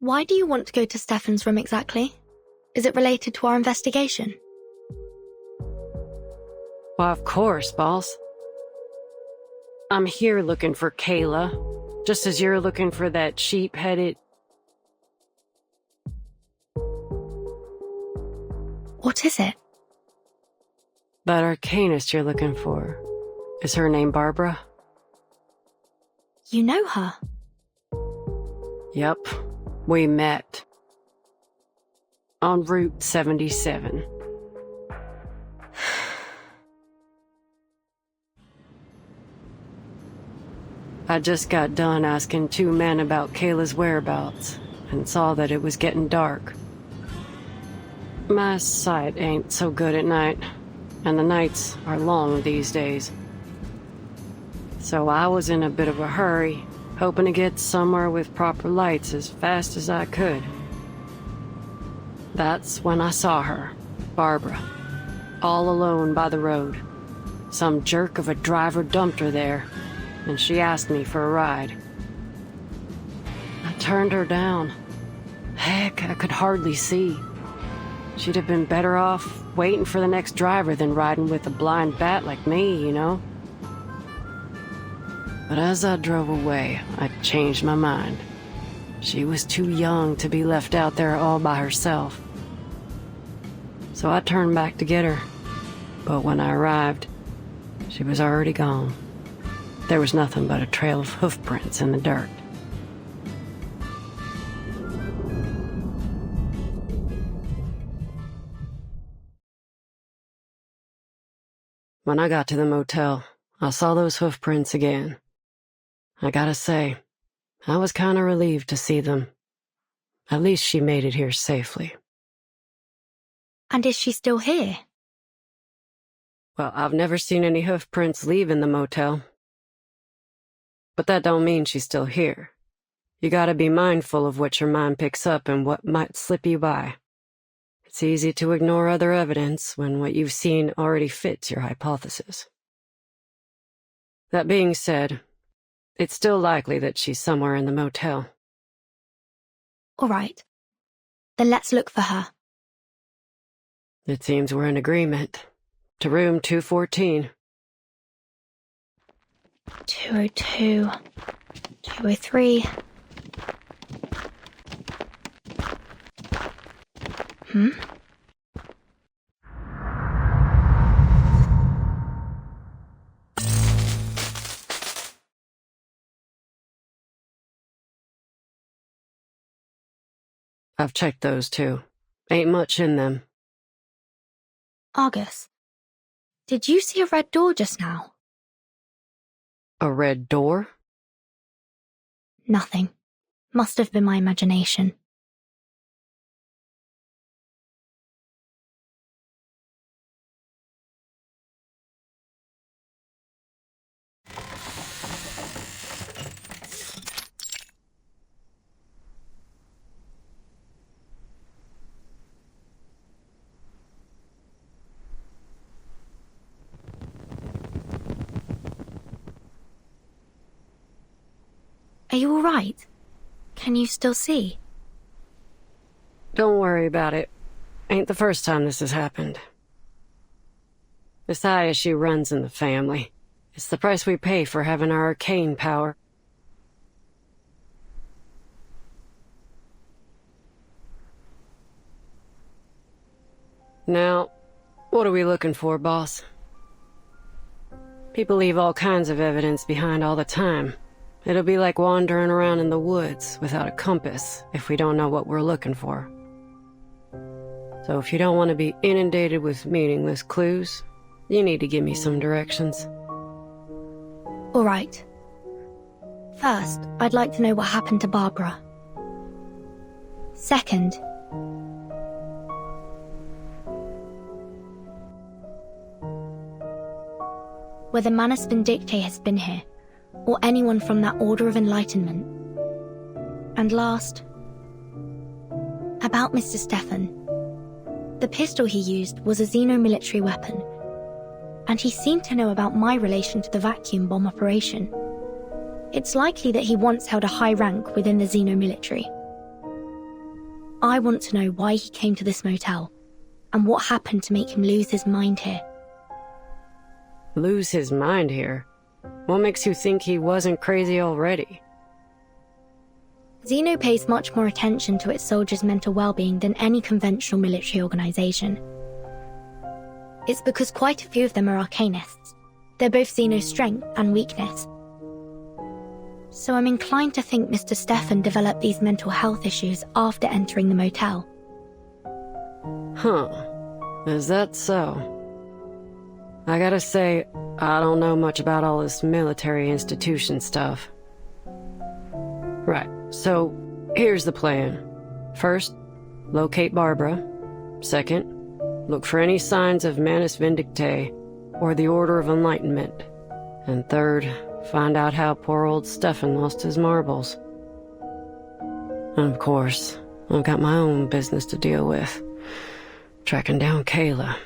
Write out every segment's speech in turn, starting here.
Why do you want to go to Stefan's room exactly? Is it related to our investigation? Why, of course, boss. I'm here looking for Kayla, just as you're looking for that sheep-headed... What is it? That arcanist you're looking for. Is her name Barbara? You know her? Yep, we met. On Route 77. I just got done asking 2 men about Kayla's whereabouts, and saw that it was getting dark. My sight ain't so good at night, and the nights are long these days. So I was in a bit of a hurry, hoping to get somewhere with proper lights as fast as I could. That's when I saw her, Barbara, all alone by the road. Some jerk of a driver dumped her there, and she asked me for a ride. I turned her down. Heck, I could hardly see. She'd have been better off waiting for the next driver than riding with a blind bat like me, you know? But as I drove away, I changed my mind. She was too young to be left out there all by herself. So I turned back to get her. But when I arrived, she was already gone. There was nothing but a trail of hoof prints in the dirt. When I got to the motel, I saw those hoof prints again. I gotta say, I was kinda relieved to see them. At least she made it here safely. And is she still here? Well, I've never seen any hoof prints leaving the motel. But that don't mean she's still here. You gotta be mindful of what your mind picks up and what might slip you by. It's easy to ignore other evidence when what you've seen already fits your hypothesis. That being said, it's still likely that she's somewhere in the motel. All right. Then let's look for her. It seems we're in agreement. To room 214. 202, 203. I've checked those too. Ain't much in them. Argus, did you see a red door just now? A red door? Nothing. Must have been my imagination. Are you all right? Can you still see? Don't worry about it. Ain't the first time this has happened. This eye issue runs in the family. It's the price we pay for having our arcane power. Now, what are we looking for, boss? People leave all kinds of evidence behind all the time. It'll be like wandering around in the woods without a compass if we don't know what we're looking for. So if you don't want to be inundated with meaningless clues, you need to give me some directions. All right. First, I'd like to know what happened to Barbara. Second, whether Manus Vindicte has been here, or anyone from that Order of Enlightenment. And last, about Mr. Stefan. The pistol he used was a xeno-military weapon, and he seemed to know about my relation to the vacuum bomb operation. It's likely that he once held a high rank within the xeno-military. I want to know why he came to this motel, and what happened to make him lose his mind here. Lose his mind here? What makes you think he wasn't crazy already? Xeno pays much more attention to its soldiers' mental well-being than any conventional military organization. It's because quite a few of them are arcanists. They're both Xeno's strength and weakness. So I'm inclined to think Mr. Stefan developed these mental health issues after entering the motel. Huh. Is that so? I gotta say, I don't know much about all this military institution stuff. Right, so here's the plan. First, locate Barbara. Second, look for any signs of Manus Vindictae or the Order of Enlightenment. And third, find out how poor old Stefan lost his marbles. And of course, I've got my own business to deal with. Tracking down Kayla.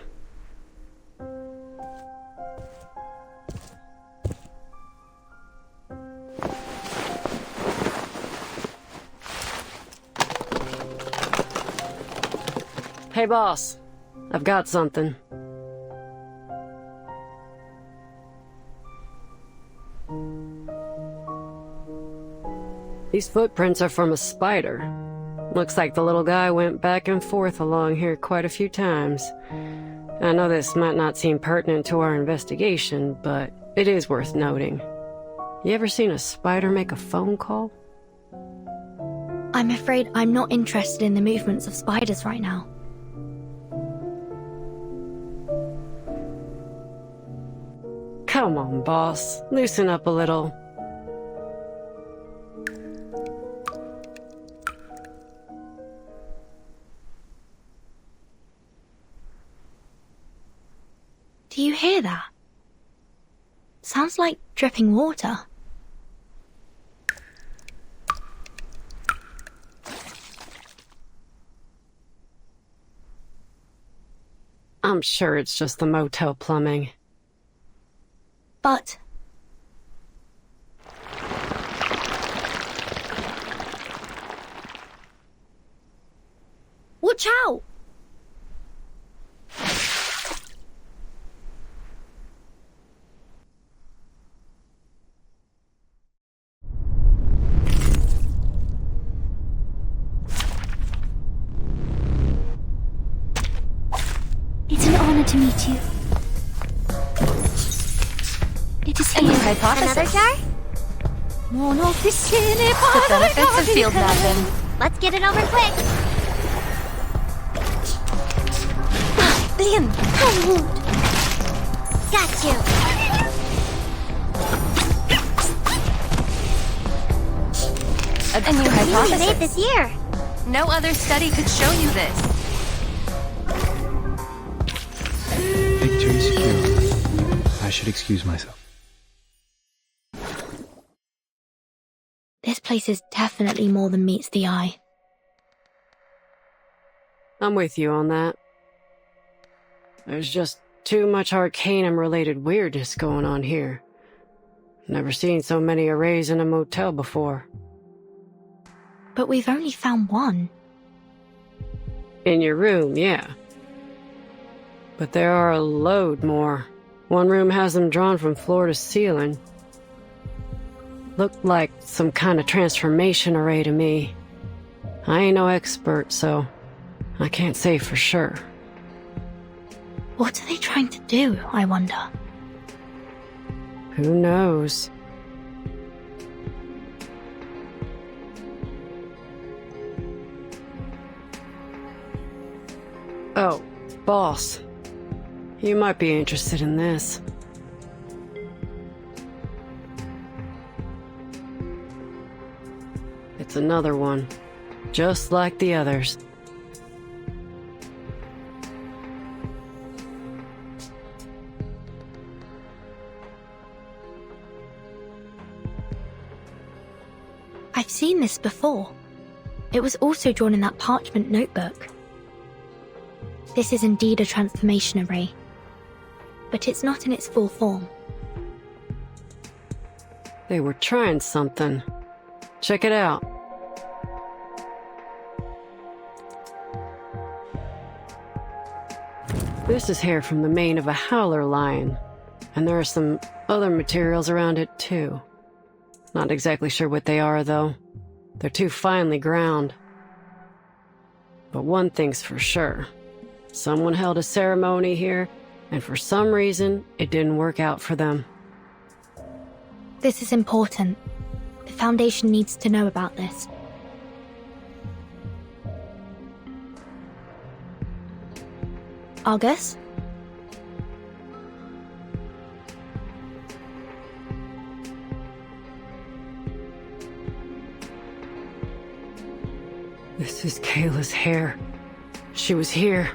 Hey boss, I've got something. These footprints are from a spider. Looks like the little guy went back and forth along here quite a few times. I know this might not seem pertinent to our investigation, but it is worth noting. You ever seen a spider make a phone call? I'm afraid I'm not interested in the movements of spiders right now. Come on, boss. Loosen up a little. Do you hear that? Sounds like dripping water. I'm sure it's just the motel plumbing. But... watch out! It's an honor to meet you. It is A new hypothesis. Another jar? The benefits of field mapping. Let's get it over quick. Blim! Got you. A new We made hypothesis. this year. No other study could show you this. Victory secure. I should excuse myself. This place is definitely more than meets the eye. I'm with you on that. There's just too much Arcanum-related weirdness going on here. Never seen so many arrays in a motel before. But we've only found one. In your room, yeah. But there are a load more. One room has them drawn from floor to ceiling. Looked like some kind of transformation array to me. I ain't no expert, so I can't say for sure. What are they trying to do, I wonder? Who knows? Oh, boss. You might be interested in this. It's another one, just like the others. I've seen this before. It was also drawn in that parchment notebook. This is indeed a transformation array, but it's not in its full form. They were trying something. Check it out. This is hair from the mane of a howler lion, and there are some other materials around it too. Not exactly sure what they are, though. They're too finely ground. But one thing's for sure. Someone held a ceremony here, and for some reason, it didn't work out for them. This is important. The Foundation needs to know about this. Argus? This is Kayla's hair. She was here,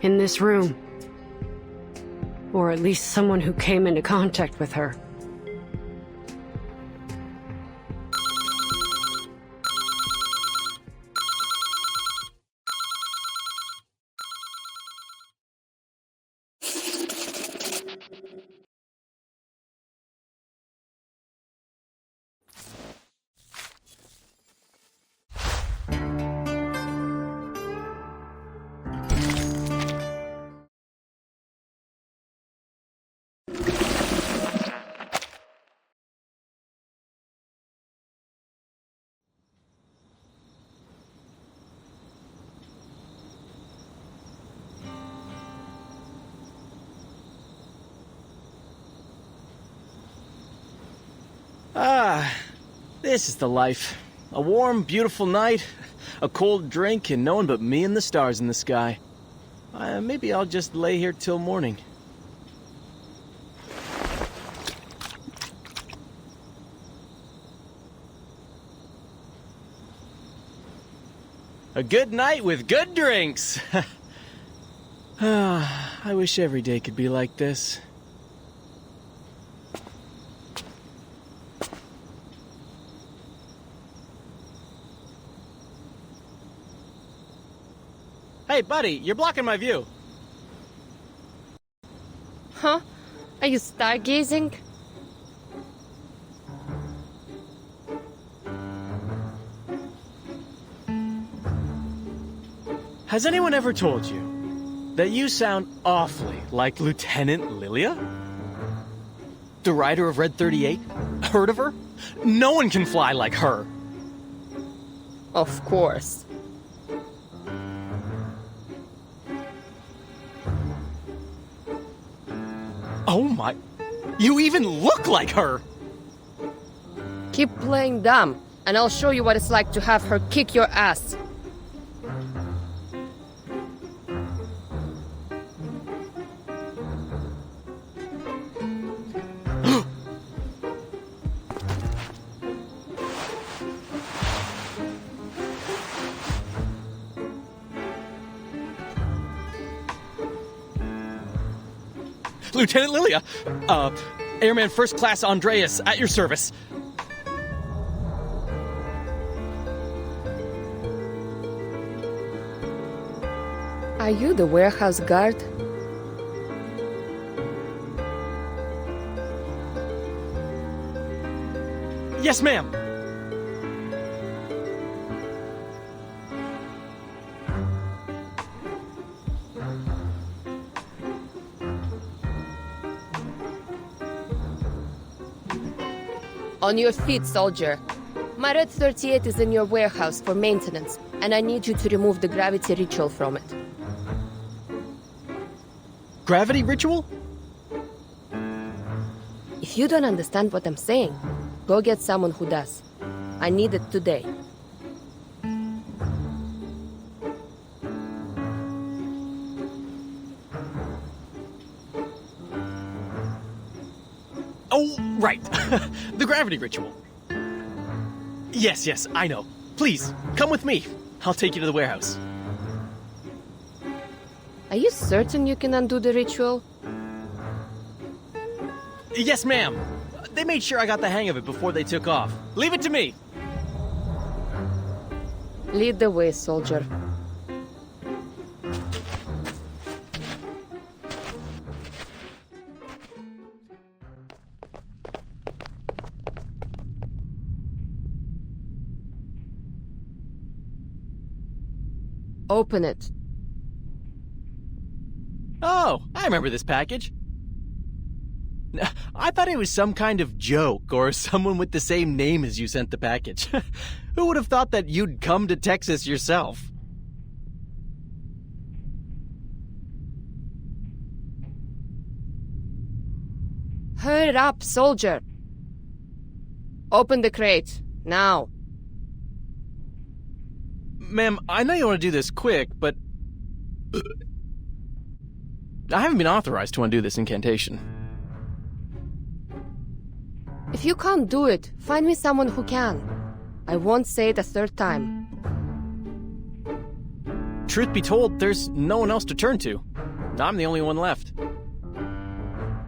in this room. Or at least someone who came into contact with her. This is the life. A warm, beautiful night, a cold drink, and no one but me and the stars in the sky. Maybe I'll just lay here till morning. A good night with good drinks! I wish every day could be like this. Hey, buddy, you're blocking my view. Huh? Are you stargazing? Has anyone ever told you that you sound awfully like Lieutenant Lilia? The rider of Red 38? Heard of her? No one can fly like her. Of course. Oh my... You even look like her! Keep playing dumb, and I'll show you what it's like to have her kick your ass. Lieutenant Lilia! Airman First Class Andreas, at your service. Are you the warehouse guard? Yes, ma'am! On your feet, soldier. My Red 38 is in your warehouse for maintenance, and I need you to remove the gravity ritual from it. Gravity ritual? If you don't understand what I'm saying, go get someone who does. I need it today. Oh, right. The gravity ritual. Yes, I know. Please, come with me. I'll take you to the warehouse. Are you certain you can undo the ritual? Yes, ma'am. They made sure I got the hang of it before they took off. Leave it to me. Lead the way, soldier. Open it. Oh, I remember this package. I thought it was some kind of joke or someone with the same name as you sent the package. Who would have thought that you'd come to Texas yourself? Hurry up, soldier. Open the crate, now. Ma'am, I know you want to do this quick, but I haven't been authorized to undo this incantation. If you can't do it, find me someone who can. I won't say it a third time. Truth be told, there's no one else to turn to. I'm the only one left.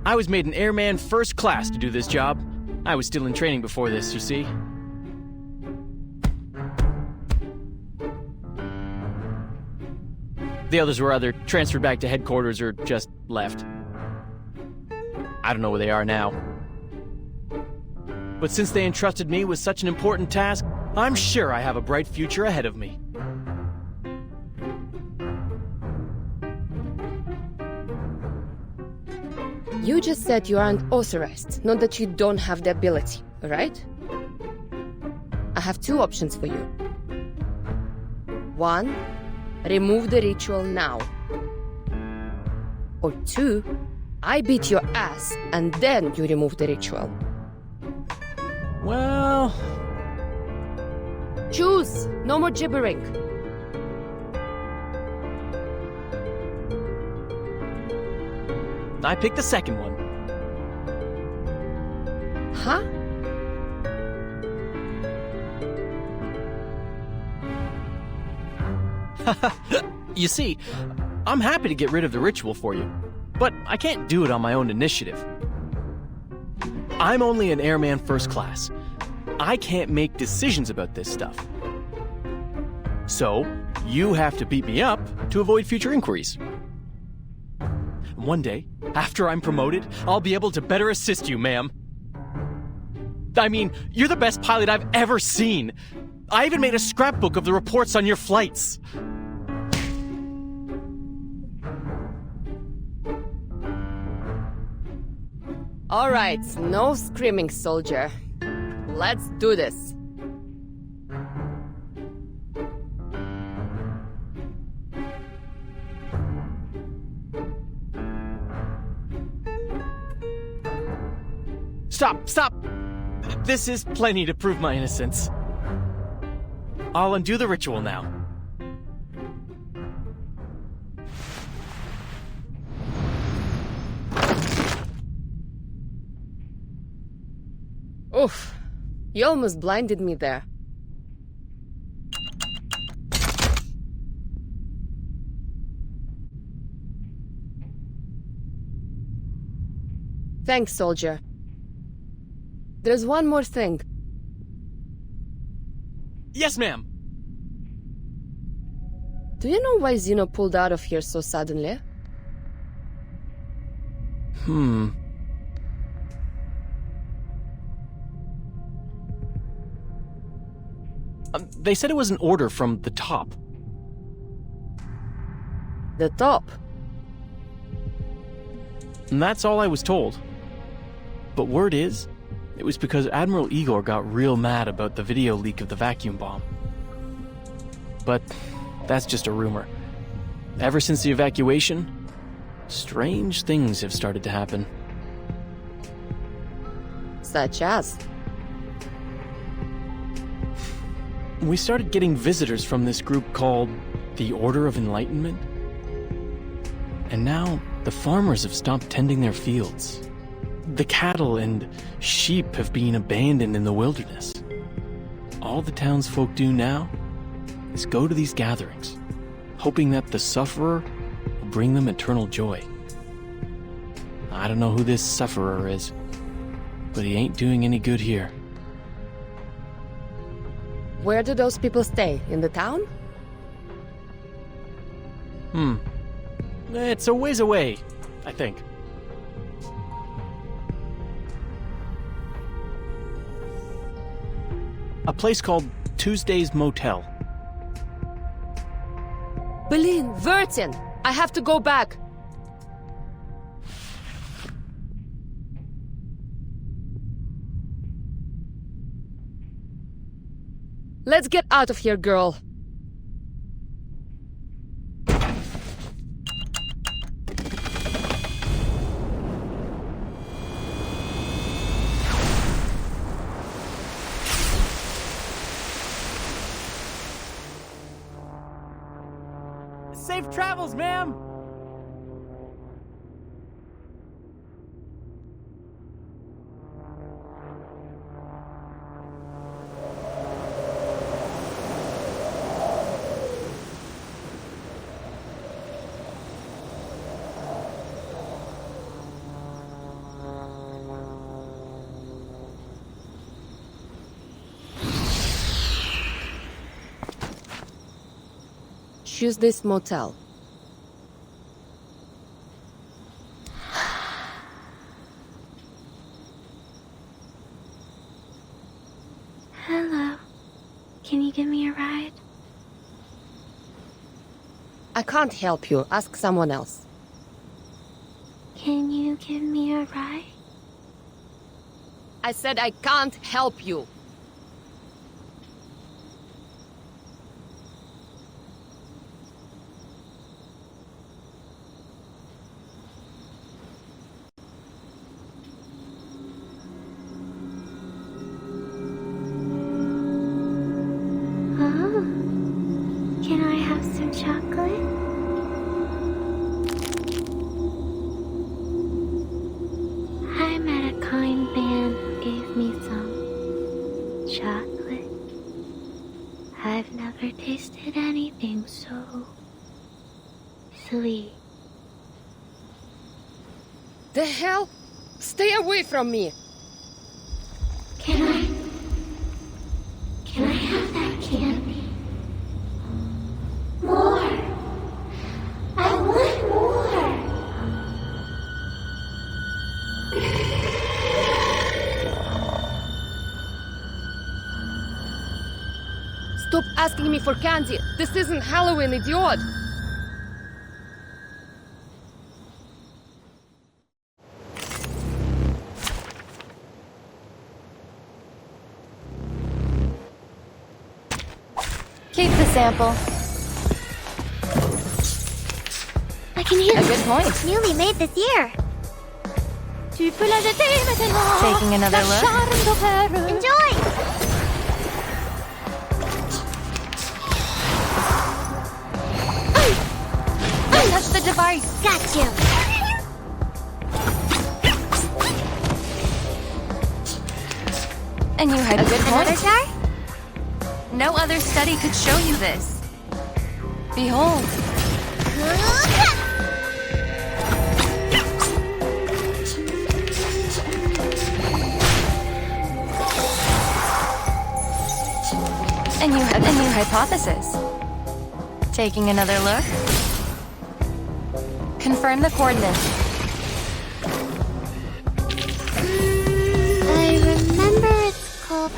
I was made an airman first class to do this job. I was still in training before this, you see. The others were either transferred back to headquarters or just left. I don't know where they are now. But since they entrusted me with such an important task, I'm sure I have a bright future ahead of me. You just said you aren't authorized, not that you don't have the ability, right? I have two options for you. One, remove the ritual now. Or two, I beat your ass and then you remove the ritual. Well... Choose! No more gibbering. I picked the second one. Huh? You see, I'm happy to get rid of the ritual for you, but I can't do it on my own initiative. I'm only an airman first class. I can't make decisions about this stuff. So, you have to beat me up to avoid future inquiries. One day, after I'm promoted, I'll be able to better assist you, ma'am. I mean, you're the best pilot I've ever seen. I even made a scrapbook of the reports on your flights. All right, no screaming, soldier. Let's do this. Stop, stop! This is plenty to prove my innocence. I'll undo the ritual now. Oof, you almost blinded me there. Thanks, soldier. There's one more thing. Yes, ma'am! Do you know why Zeno pulled out of here so suddenly? They said it was an order from the top. The top? And that's all I was told. But word is, it was because Admiral Igor got real mad about the video leak of the vacuum bomb. But that's just a rumor. Ever since the evacuation, strange things have started to happen. Such as? We started getting visitors from this group called the Order of Enlightenment. And now the farmers have stopped tending their fields. The cattle and sheep have been abandoned in the wilderness. All the townsfolk do now is go to these gatherings, hoping that the sufferer will bring them eternal joy. I don't know who this sufferer is, but he ain't doing any good here. Where do those people stay? In the town? It's a ways away, I think. A place called Tuesday's Motel. Berlin, Vertin! I have to go back! Let's get out of here, girl. Safe travels, ma'am! Choose this motel. Hello. Can you give me a ride? I can't help you. Ask someone else. Can you give me a ride? I said I can't help you. Oh. Can I have some chocolate? I met a kind man who gave me some chocolate. I've never tasted anything so sweet. The hell? Stay away from me! Can I have that candy? More! I want more! Stop asking me for candy! This isn't Halloween, idiot! Keep the sample. I can hear A good point. It's newly made this year. Tu peux la jeter maintenant. Taking another La look. charme d'opéra. Enjoy! Don't touch the device. Got you. And you had a good Another point. jar? No other study could show you this. Behold. And you had a new hypothesis. Taking another look. Confirm the coordinates. I remember it's called...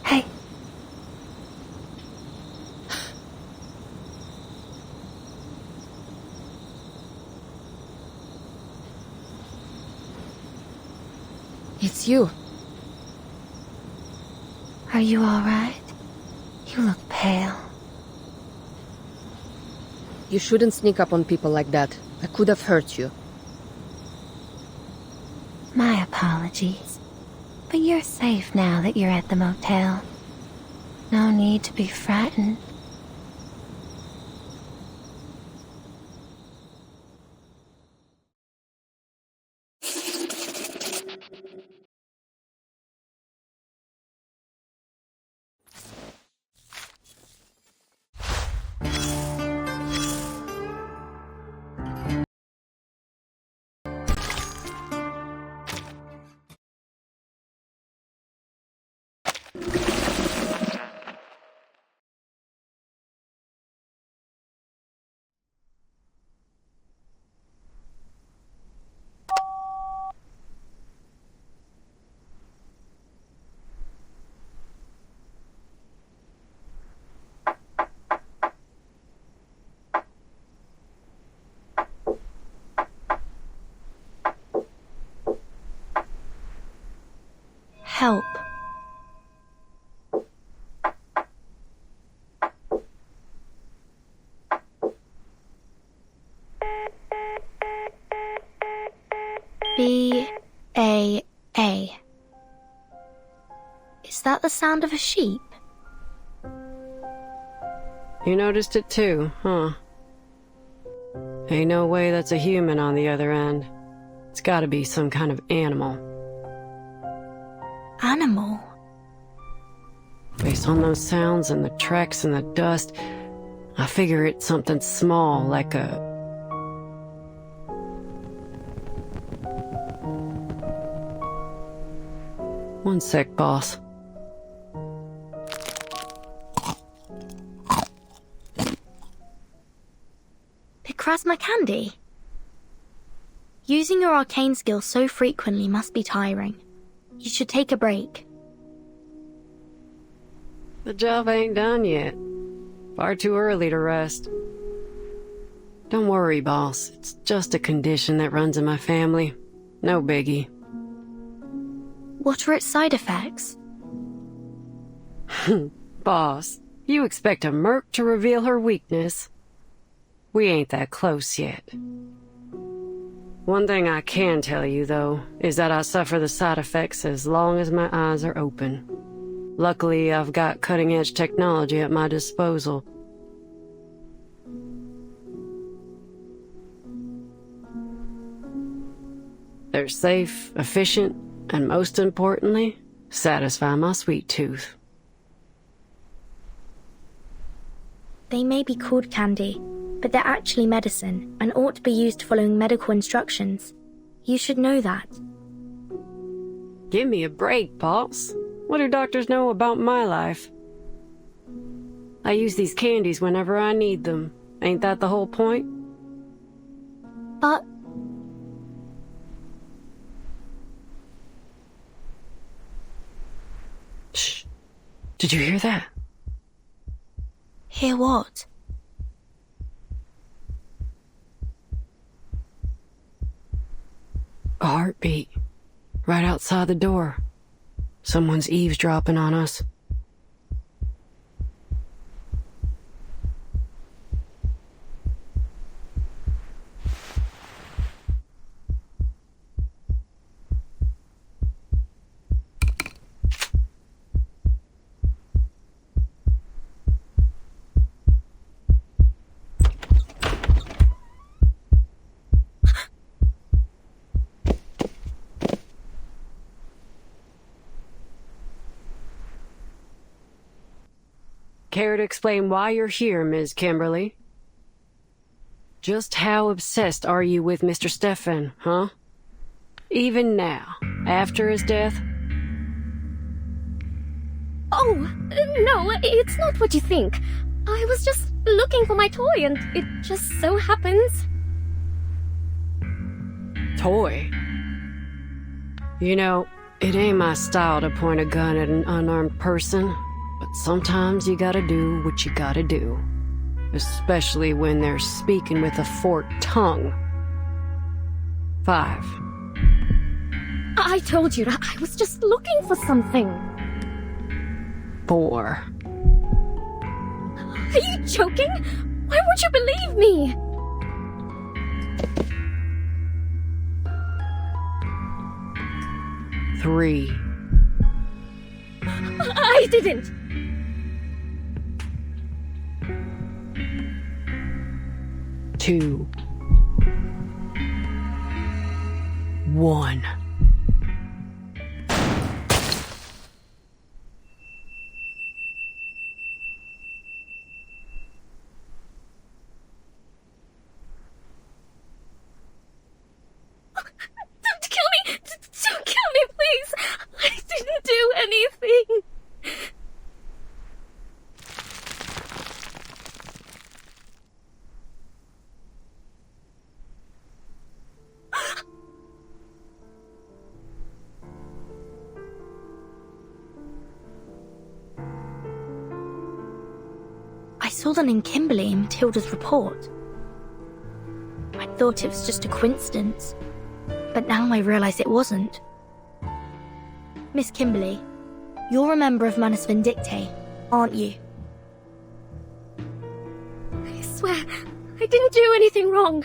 Hey. It's you. Are you all right? You look pale. You shouldn't sneak up on people like that. I could have hurt you. My apologies. But you're safe now that you're at the motel. No need to be frightened. B-A-A. Is that the sound of a sheep? You noticed it too, huh? Ain't no way that's a human on the other end. It's gotta be some kind of animal. Animal? Based on those sounds and the tracks and the dust, I figure it's something small, like a... One sec, boss. Picrasma candy? Using your arcane skill so frequently must be tiring. You should take a break. The job ain't done yet. Far too early to rest. Don't worry, boss. It's just a condition that runs in my family. No biggie. What are its side effects? Boss, you expect a merc to reveal her weakness? We ain't that close yet. One thing I can tell you, though, is that I suffer the side effects as long as my eyes are open. Luckily, I've got cutting-edge technology at my disposal. They're safe, efficient, and most importantly, satisfy my sweet tooth. They may be called candy, but they're actually medicine and ought to be used following medical instructions. You should know that. Give me a break, boss. What do doctors know about my life? I use these candies whenever I need them. Ain't that the whole point? But... Shh. Did you hear that? Hear what? A heartbeat. Right outside the door. Someone's eavesdropping on us. Care to explain why you're here, Ms. Kimberly? Just how obsessed are you with Mr. Stefan, huh? Even now, after his death? Oh, no, it's not what you think. I was just looking for my toy and it just so happens. Toy? You know, it ain't my style to point a gun at an unarmed person. But sometimes you gotta do what you gotta do. Especially when they're speaking with a forked tongue. 5. I told you that I was just looking for something. 4. Are you joking? Why won't you believe me? 3. I didn't. 2. 1. Don't kill me! Don't kill me, please! I didn't do anything! I saw the name Kimberly in Matilda's report. I thought it was just a coincidence, but now I realise it wasn't. Miss Kimberly, you're a member of Manus Vindictae, aren't you? I swear, I didn't do anything wrong.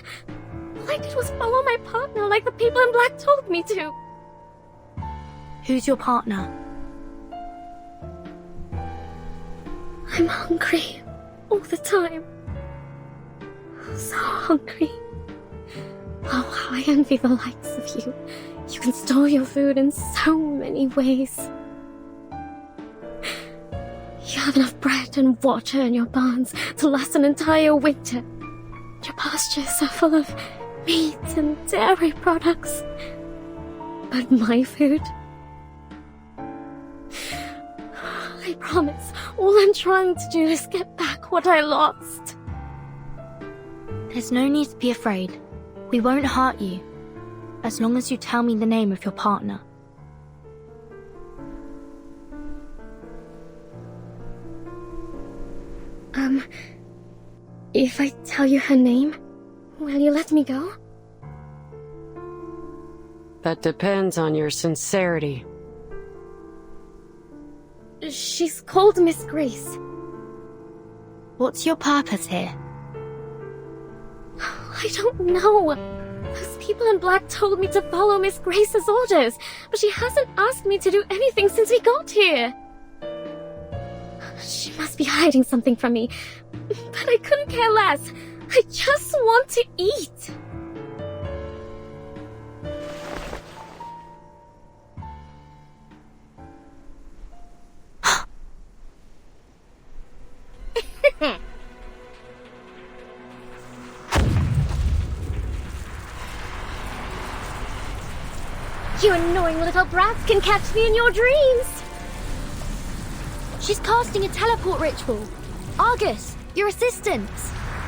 All I did was follow my partner like the people in black told me to. Who's your partner? I'm hungry. All the time. So hungry. Oh, how I envy the likes of you. You can store your food in so many ways. You have enough bread and water in your barns to last an entire winter. Your pastures are full of meat and dairy products. But my food... I promise, all I'm trying to do is get back what I lost. There's no need to be afraid. We won't hurt you, as long as you tell me the name of your partner. If I tell you her name, will you let me go? That depends on your sincerity. She's called Miss Grace. What's your purpose here? I don't know. Those people in black told me to follow Miss Grace's orders, but she hasn't asked me to do anything since we got here. She must be hiding something from me, but I couldn't care less. I just want to eat. You annoying little brats can catch me in your dreams! She's casting a teleport ritual. Argus, your assistant.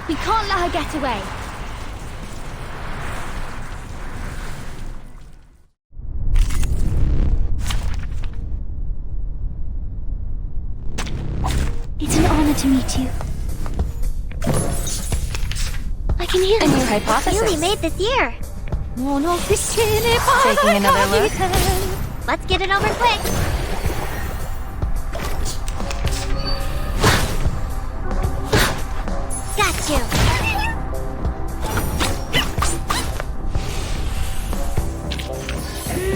We can't let her get away. It's an honor to meet you. I can hear A new hypothesis. Really made this year. Taking another look. Let's get it over quick. Got you.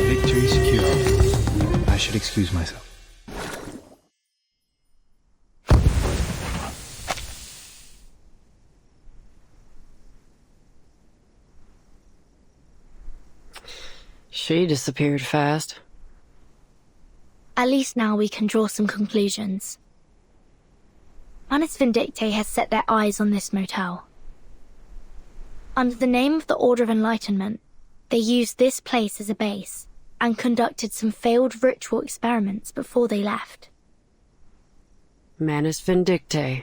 Victory secure. I should excuse myself. She disappeared fast. At least now we can draw some conclusions. Manus Vindictae has set their eyes on this motel. Under the name of the Order of Enlightenment, they used this place as a base and conducted some failed ritual experiments before they left. Manus Vindictae.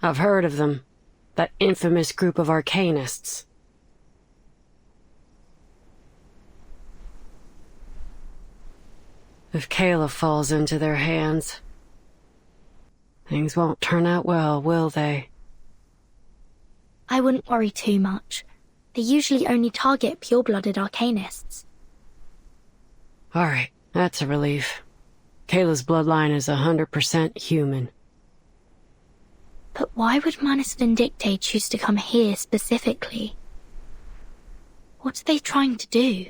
I've heard of them. That infamous group of arcanists. If Kayla falls into their hands, things won't turn out well, will they? I wouldn't worry too much. They usually only target pure-blooded arcanists. Alright, that's a relief. Kayla's bloodline is 100% human. But why would Manus Vindictae choose to come here specifically? What are they trying to do?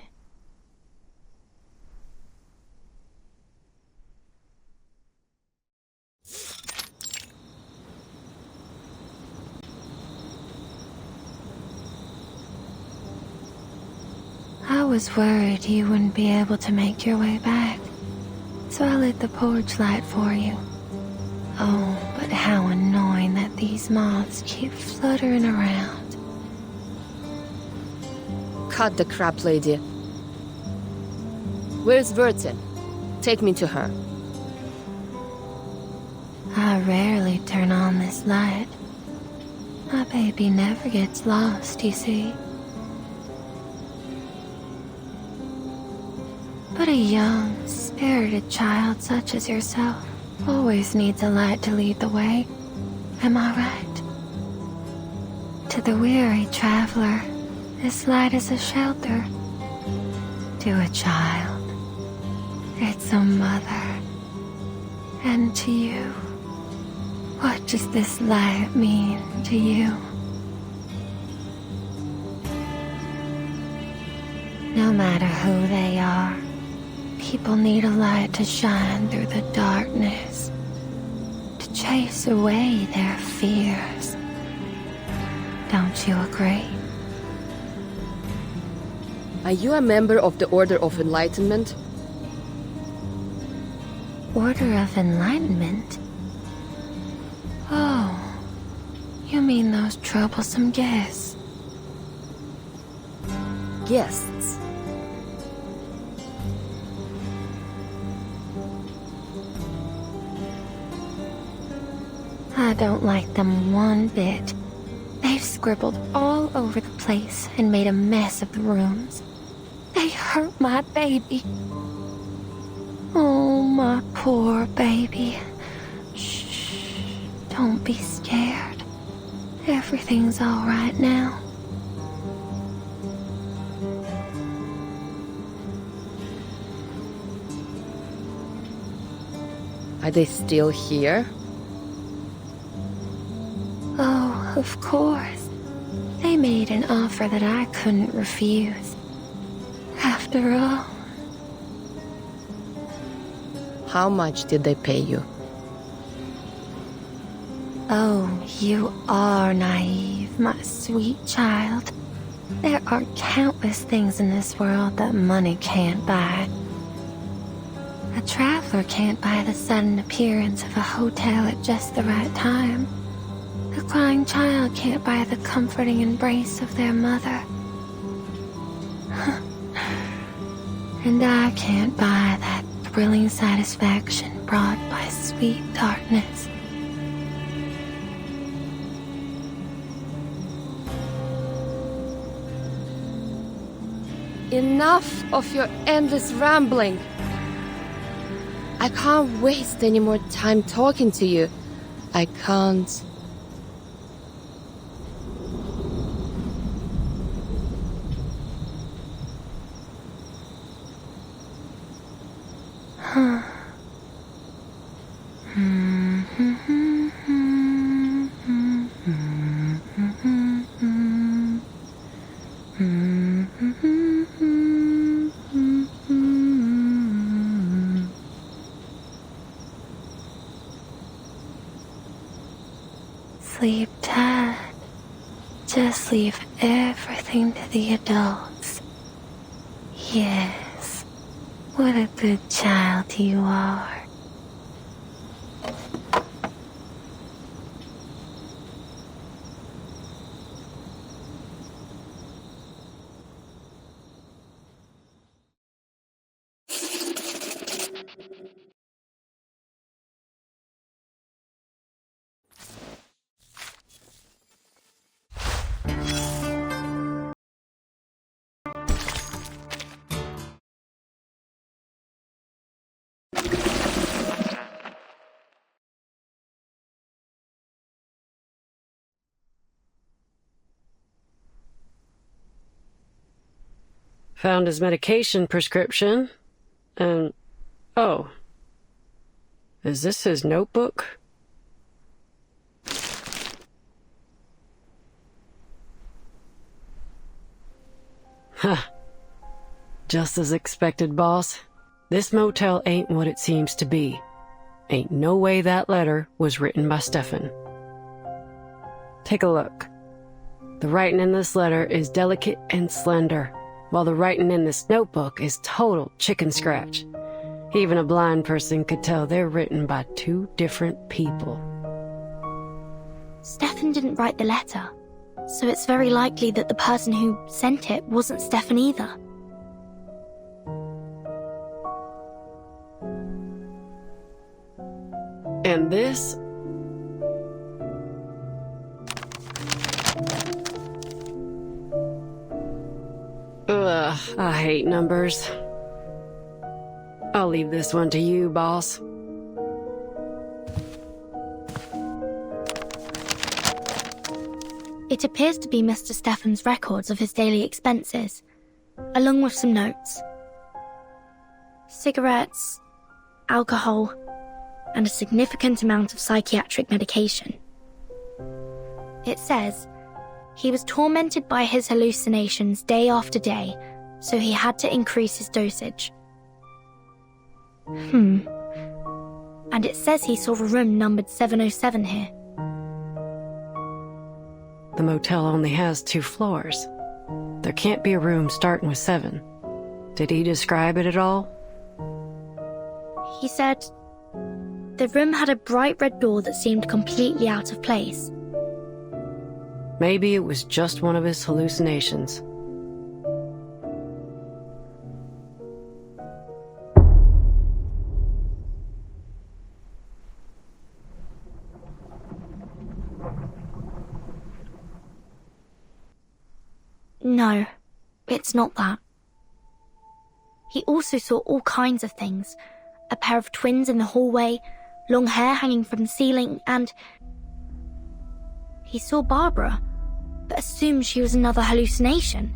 I was worried you wouldn't be able to make your way back, so I lit the porch light for you. Oh, but how annoying that these moths keep fluttering around. Cut the crap, lady. Where's Vertin? Take me to her. I rarely turn on this light. My baby never gets lost, you see. But a young, spirited child such as yourself always needs a light to lead the way. Am I right? To the weary traveler, this light is a shelter. To a child, it's a mother. And to you, what does this light mean to you? No matter who they are, people need a light to shine through the darkness, to chase away their fears. Don't you agree? Are you a member of the Order of Enlightenment? Order of Enlightenment? Oh, you mean those troublesome guests? Guests. I don't like them one bit. They've scribbled all over the place and made a mess of the rooms. They hurt my baby. Oh, my poor baby. Shh. Don't be scared. Everything's all right now. Are they still here? Oh, of course. They made an offer that I couldn't refuse. After all. How much did they pay you? Oh, you are naive, my sweet child. There are countless things in this world that money can't buy. A traveler can't buy the sudden appearance of a hotel at just the right time. A crying child can't buy the comforting embrace of their mother. And I can't buy that thrilling satisfaction brought by sweet darkness. Enough of your endless rambling. I can't waste any more time talking to you. I can't. Sleep tight. Just leave everything to the adults. Yes, what a good child you are. Found his medication prescription, and... oh. Is this his notebook? Huh. Just as expected, boss. This motel ain't what it seems to be. Ain't no way that letter was written by Stefan. Take a look. The writing in this letter is delicate and slender, while the writing in this notebook is total chicken scratch. Even a blind person could tell they're written by two different people. Stefan didn't write the letter, so it's very likely that the person who sent it wasn't Stefan either. And this? Ugh, I hate numbers. I'll leave this one to you, boss. It appears to be Mr. Stefan's records of his daily expenses, along with some notes. Cigarettes, alcohol, and a significant amount of psychiatric medication. It says, he was tormented by his hallucinations day after day, so he had to increase his dosage. And it says he saw a room numbered 707 here. The motel only has 2 floors. There can't be a room starting with 7. Did he describe it at all? He said the room had a bright red door that seemed completely out of place. Maybe it was just one of his hallucinations. No, it's not that. He also saw all kinds of things. A pair of twins in the hallway, long hair hanging from the ceiling, and he saw Barbara, but assumed she was another hallucination.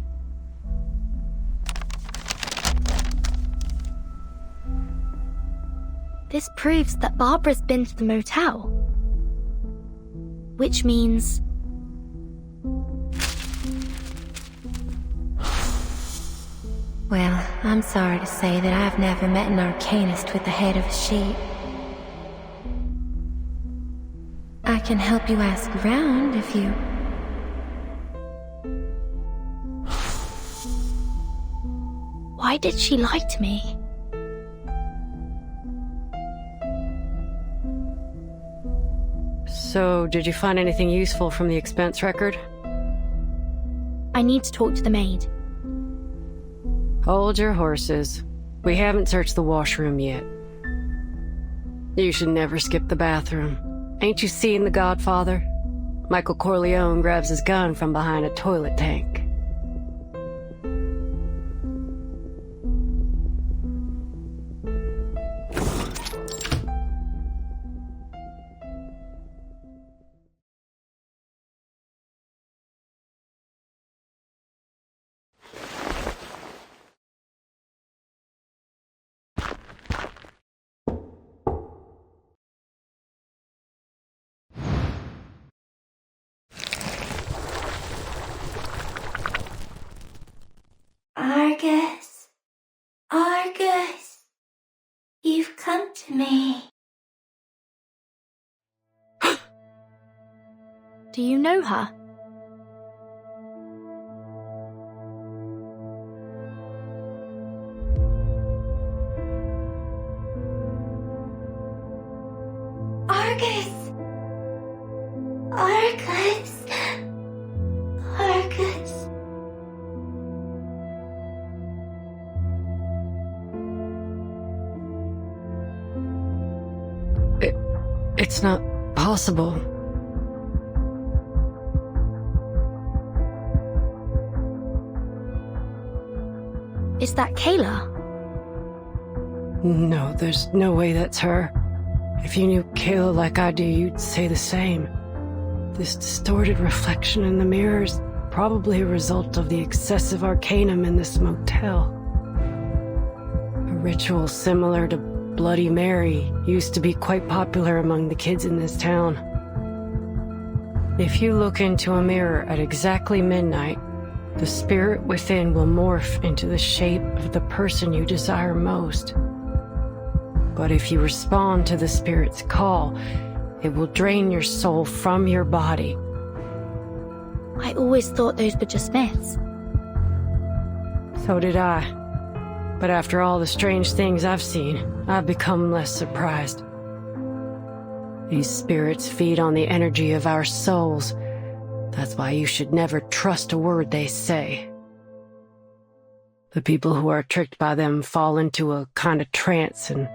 This proves that Barbara's been to the motel. Which means... Well, I'm sorry to say that I've never met an arcanist with the head of a sheep. I can help you ask around if you... Why did she lie to me? So, did you find anything useful from the expense record? I need to talk to the maid. Hold your horses. We haven't searched the washroom yet. You should never skip the bathroom. Ain't you seen The Godfather? Michael Corleone grabs his gun from behind a toilet tank. Argus, Argus, you've come to me. Do you know her? Argus, Argus, Argus. It's not possible. Is that Kayla? No, there's no way that's her. If you knew Kayla like I do, you'd say the same. This distorted reflection in the mirror is probably a result of the excessive arcanum in this motel. A ritual similar to Bloody Mary used to be quite popular among the kids in this town. If you look into a mirror at exactly midnight, the spirit within will morph into the shape of the person you desire most. But if you respond to the spirit's call, it will drain your soul from your body. I always thought those were just myths. So did I. But after all the strange things I've seen, I've become less surprised. These spirits feed on the energy of our souls. That's why you should never trust a word they say. The people who are tricked by them fall into a kind of trance, and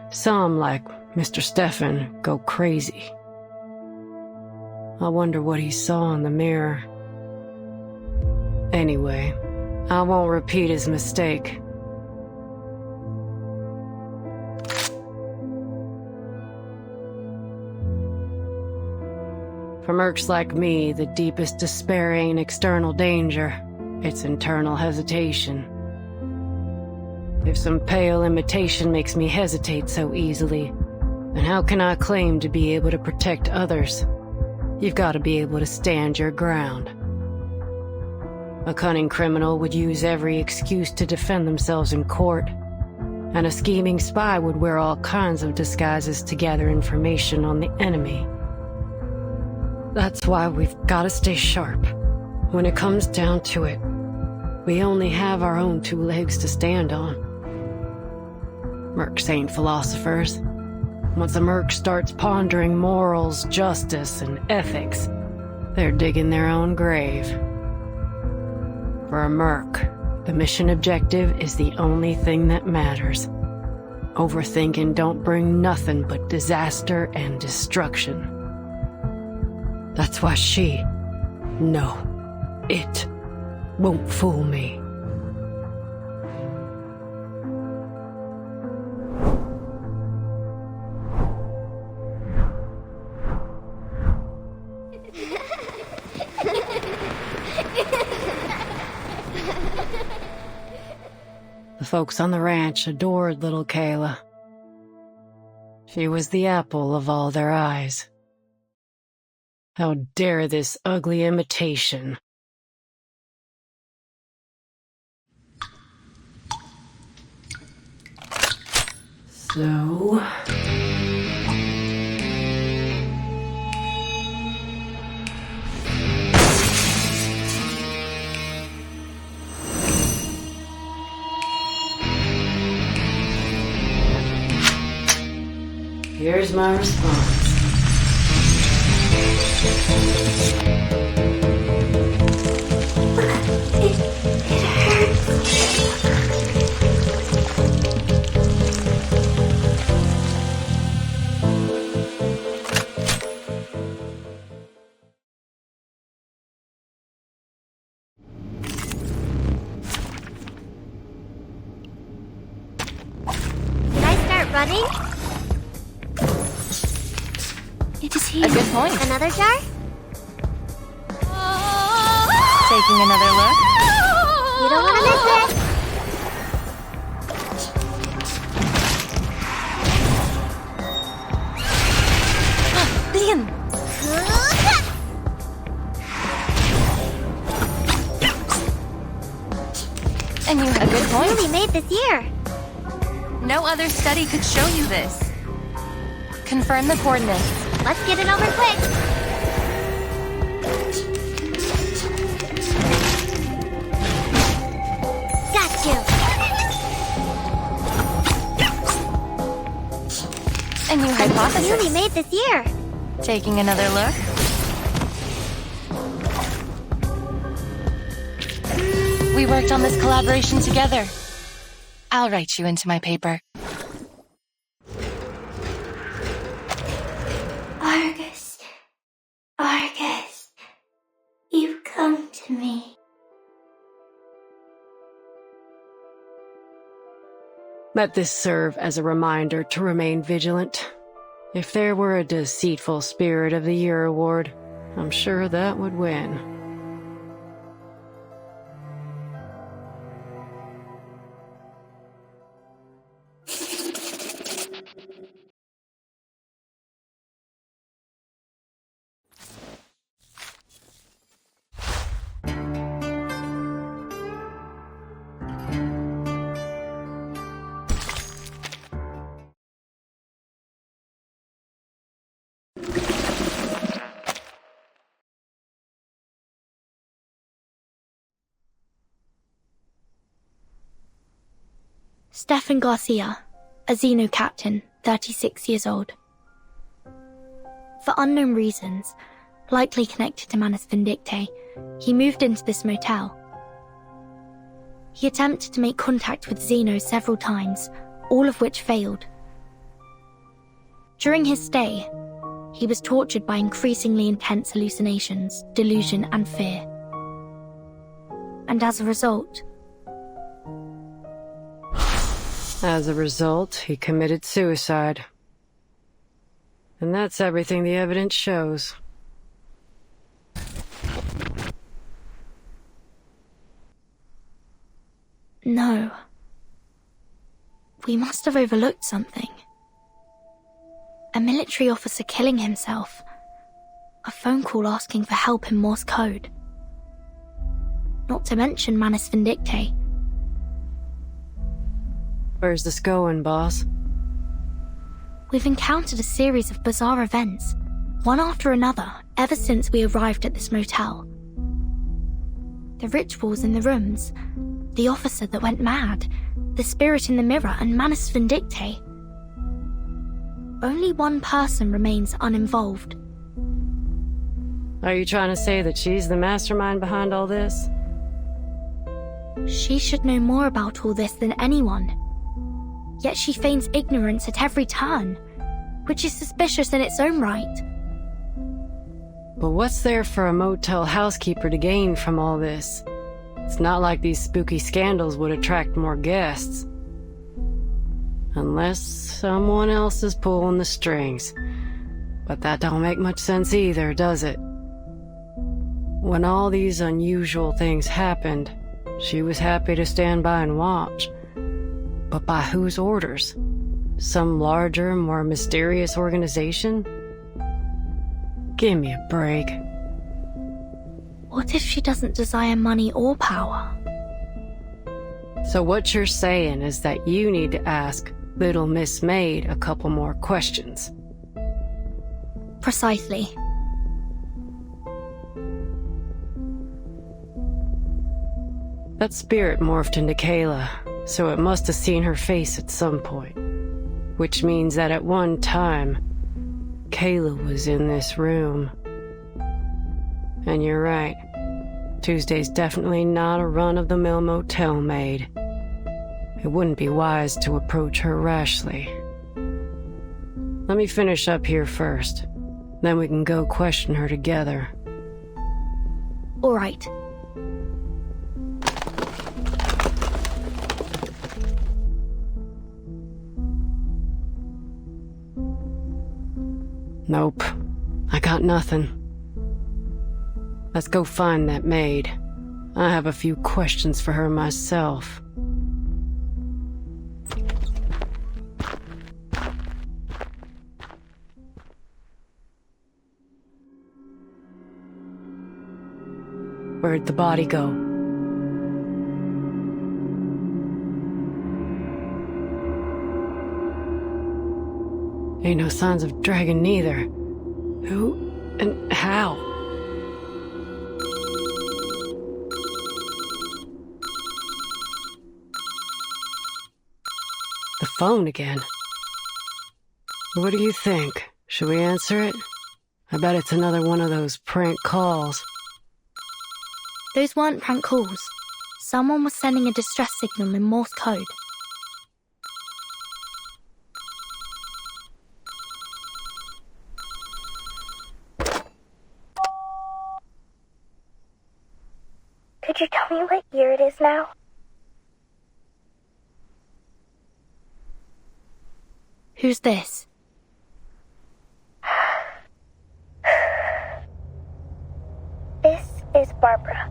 some, like Mr. Stefan, go crazy. I wonder what he saw in the mirror. Anyway, I won't repeat his mistake. For mercs like me, the deepest despair ain't external danger, it's internal hesitation. If some pale imitation makes me hesitate so easily, then how can I claim to be able to protect others? You've got to be able to stand your ground. A cunning criminal would use every excuse to defend themselves in court, and a scheming spy would wear all kinds of disguises to gather information on the enemy. That's why we've gotta stay sharp. When it comes down to it, we only have our own two legs to stand on. Mercs ain't philosophers. Once a merc starts pondering morals, justice, and ethics, they're digging their own grave. For a merc, the mission objective is the only thing that matters. Overthinking don't bring nothing but disaster and destruction. That's why it won't fool me. The folks on the ranch adored little Kayla. She was the apple of all their eyes. How dare this ugly imitation? So... here's my response. It hurts. Did I start running? It is here. A good point. Another jar? Taking another look. You don't want to miss it. Liam! And you had a good point. Really made this year. No other study could show you this. Confirm the coordinates. Let's get it over quick. Got you. A new hypothesis. Really made this year. Taking another look. We worked on this collaboration together. I'll write you into my paper. Argus, you've come to me. Let this serve as a reminder to remain vigilant. If there were a deceitful Spirit of the Year award, I'm sure that would win. Stefan Garcia, a Xeno captain, 36 years old. For unknown reasons, likely connected to Manus Vindicte, he moved into this motel. He attempted to make contact with Xeno several times, all of which failed. During his stay, he was tortured by increasingly intense hallucinations, delusion, and fear. And as a result, he committed suicide. And that's everything the evidence shows. no. We must have overlooked something. A military officer killing himself. A phone call asking for help in Morse code. not to mention Manus Vindicte. Where's this going, boss? We've encountered a series of bizarre events, one after another, ever since we arrived at this motel. The rituals in the rooms, the officer that went mad, the spirit in the mirror, and Manus Vindicte. Only one person remains uninvolved. Are you trying to say that she's the mastermind behind all this? She should know more about all this than anyone. Yet she feigns ignorance at every turn, which is suspicious in its own right. But what's there for a motel housekeeper to gain from all this? It's not like these spooky scandals would attract more guests. Unless someone else is pulling the strings. But that don't make much sense either, does it? When all these unusual things happened, she was happy to stand by and watch. But by whose orders? Some larger, more mysterious organization? Give me a break. What if she doesn't desire money or power? So what you're saying is that you need to ask Little Miss Maid a couple more questions. Precisely. That spirit morphed into Kayla, so it must have seen her face at some point. Which means that at one time, Kayla was in this room. And you're right. Tuesday's definitely not a run-of-the-mill motel maid. It wouldn't be wise to approach her rashly. Let me finish up here first. Then we can go question her together. All right. Nope. I got nothing. Let's go find that maid. I have a few questions for her myself. Where'd the body go? Ain't no signs of dragon neither. Who and how? The phone again. What do you think? Should we answer it? I bet it's another one of those prank calls. Those weren't prank calls. Someone was sending a distress signal in Morse code. Could you tell me what year it is now? Who's this? This is Barbara.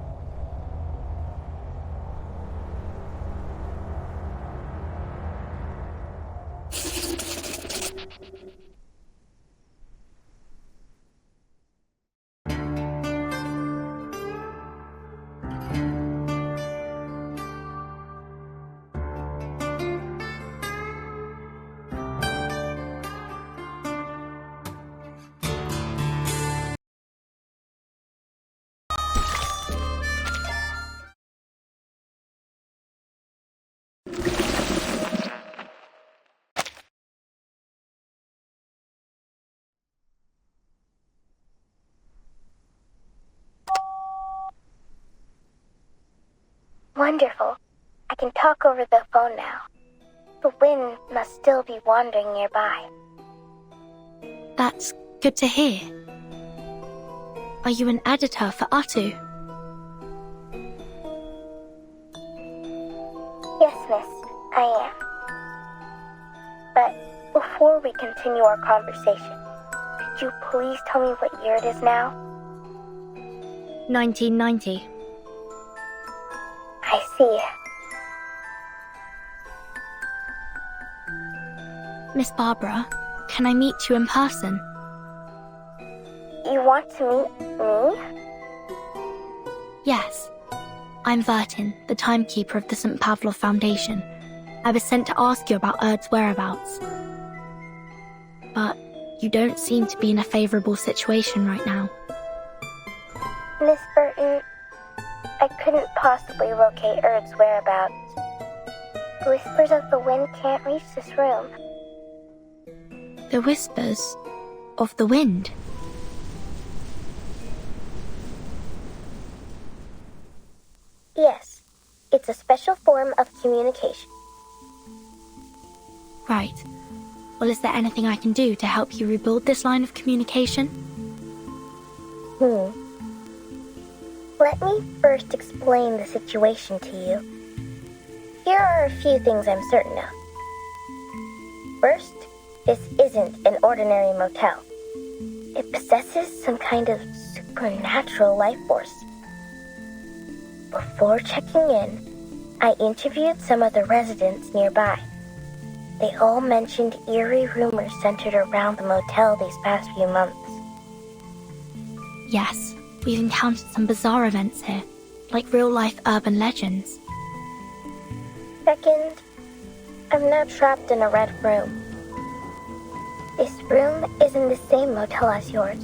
Wonderful. I can talk over the phone now. The wind must still be wandering nearby. That's good to hear. Are you an editor for Atu? Yes, miss, I am. But before we continue our conversation, could you please tell me what year it is now? 1990. I see. Miss Barbara, can I meet you in person? You want to meet me? Yes. I'm Vertin, the timekeeper of the St. Pavlov Foundation. I was sent to ask you about Erd's whereabouts. But you don't seem to be in a favorable situation right now. Miss Burton, I couldn't possibly locate Erd's whereabouts. The whispers of the wind can't reach this room. The whispers of the wind? Yes, it's a special form of communication. Right. Well, is there anything I can do to help you rebuild this line of communication? Let me first explain the situation to you. Here are a few things I'm certain of. First, this isn't an ordinary motel. It possesses some kind of supernatural life force. Before checking in, I interviewed some of the residents nearby. They all mentioned eerie rumors centered around the motel these past few months. Yes, we've encountered some bizarre events here, like real-life urban legends. Second, I'm now trapped in a red room. This room is in the same motel as yours.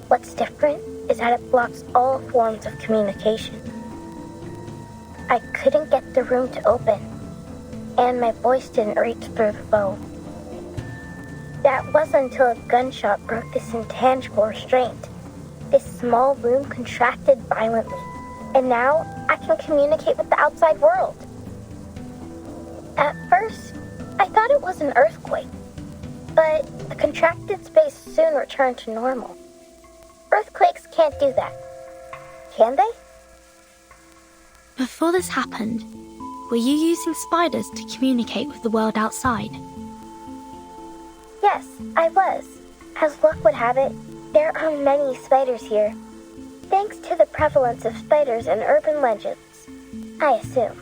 What's different is that it blocks all forms of communication. I couldn't get the room to open, and my voice didn't reach through the phone. That wasn't until a gunshot broke this intangible restraint. This small room contracted violently, and now I can communicate with the outside world. At first, I thought it was an earthquake, but the contracted space soon returned to normal. Earthquakes can't do that, can they? Before this happened, were you using spiders to communicate with the world outside? Yes, I was. As luck would have it, there are many spiders here. Thanks to the prevalence of spiders in urban legends, I assume.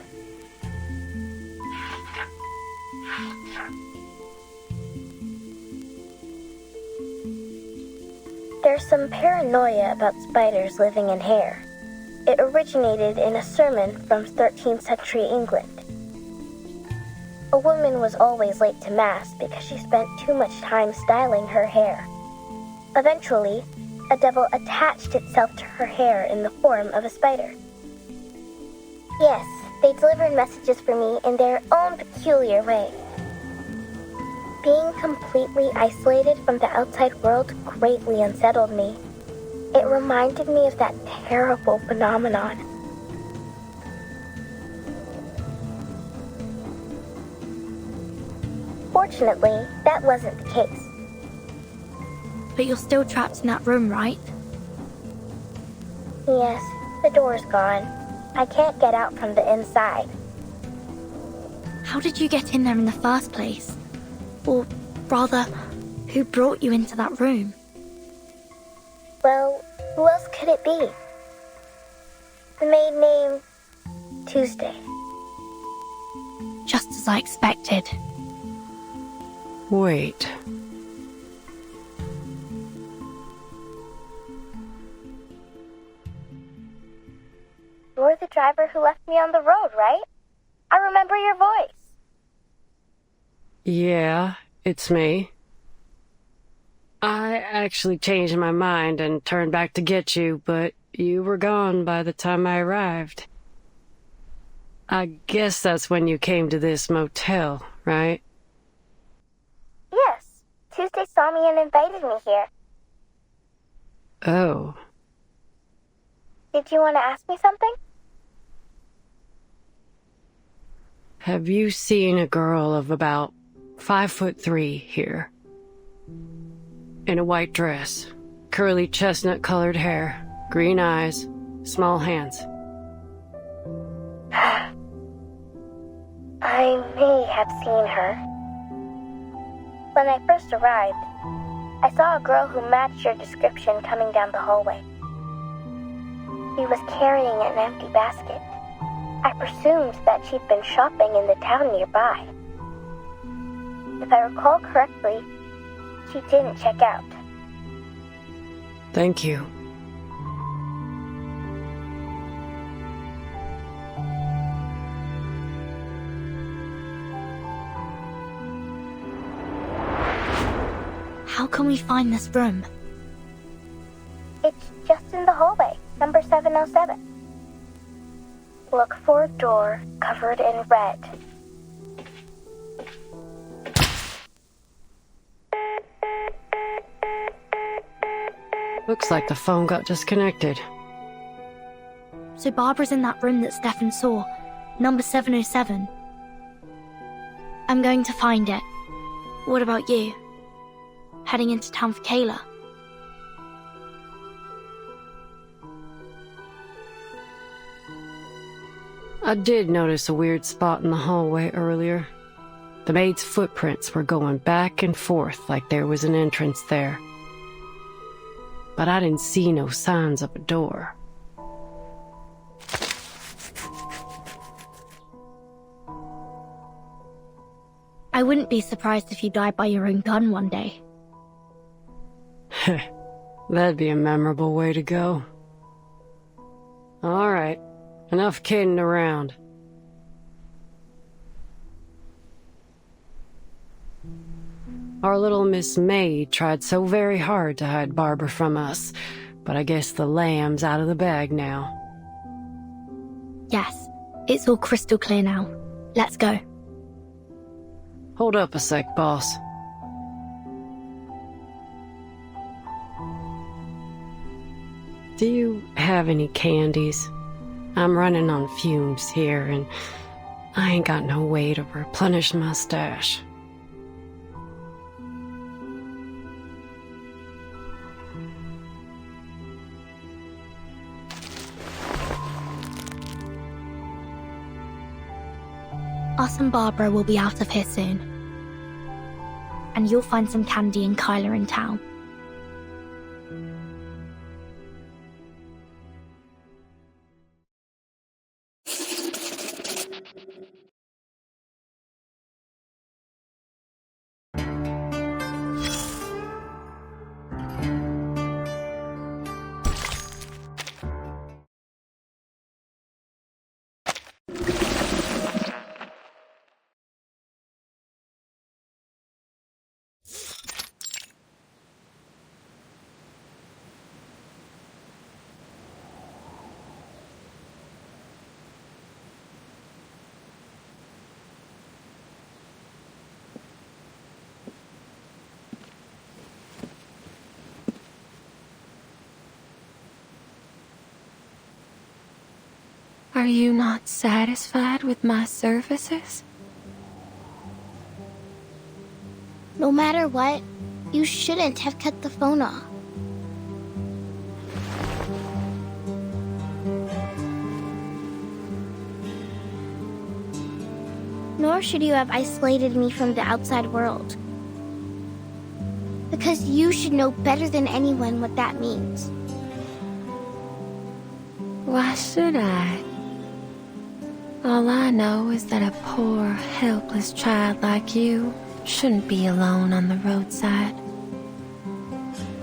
There's some paranoia about spiders living in hair. It originated in a sermon from 13th century England. A woman was always late to Mass because she spent too much time styling her hair. Eventually, a devil attached itself to her hair in the form of a spider. Yes, they delivered messages for me in their own peculiar way. Being completely isolated from the outside world greatly unsettled me. It reminded me of that terrible phenomenon. Fortunately, that wasn't the case. But you're still trapped in that room, right? Yes, the door's gone. I can't get out from the inside. How did you get in there in the first place? Or rather, who brought you into that room? Well, who else could it be? The maid named Tuesday. Just as I expected. Wait. You're the driver who left me on the road, right? I remember your voice. Yeah, it's me. I actually changed my mind and turned back to get you, but you were gone by the time I arrived. I guess that's when you came to this motel, right? Yes, Tuesday saw me and invited me here. Oh. Did you want to ask me something? Have you seen a girl of about 5'3" here? In a white dress, curly chestnut-colored hair, green eyes, small hands. I may have seen her. When I first arrived, I saw a girl who matched your description coming down the hallway. She was carrying an empty basket. I presumed that she'd been shopping in the town nearby. If I recall correctly, she didn't check out. Thank you. How can we find this room? It's just in the hallway, number 707. Look for a door covered in red. Looks like the phone got disconnected. So Barbara's in that room that Stefan saw, number 707. I'm going to find it. What about you? Heading into town for Kayla? I did notice a weird spot in the hallway earlier. The maid's footprints were going back and forth like there was an entrance there. But I didn't see no signs of a door. I wouldn't be surprised if you died by your own gun one day. That'd be a memorable way to go. All right, enough kidding around. Our little Miss Maid tried so very hard to hide Barbara from us, but I guess the lamb's out of the bag now. Yes, it's all crystal clear now. Let's go. Hold up a sec, boss. Do you have any candies? I'm running on fumes here, and I ain't got no way to replenish my stash. Us and Barbara will be out of here soon. And you'll find some candy and Kyla in town. Are you not satisfied with my services? No matter what, you shouldn't have cut the phone off. Nor should you have isolated me from the outside world. Because you should know better than anyone what that means. Why should I? All I know is that a poor, helpless child like you shouldn't be alone on the roadside.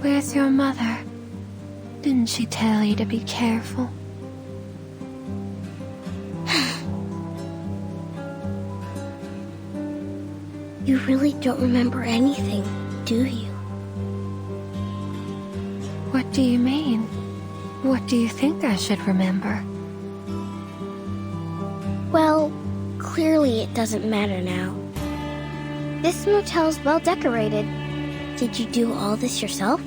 Where's your mother? Didn't she tell you to be careful? You really don't remember anything, do you? What do you mean? What do you think I should remember? Well, clearly it doesn't matter now. This motel's well decorated. Did you do all this yourself?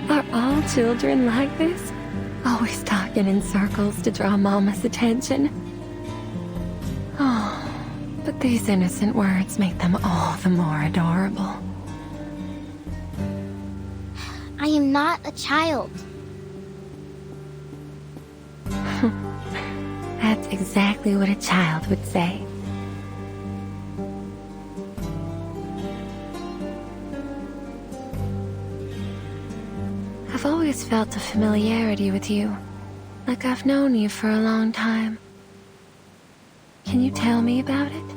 Are all children like this? Always talking in circles to draw Mama's attention. Oh, but these innocent words make them all the more adorable. I am not a child. That's exactly what a child would say. I've always felt a familiarity with you, like I've known you for a long time. Can you tell me about it?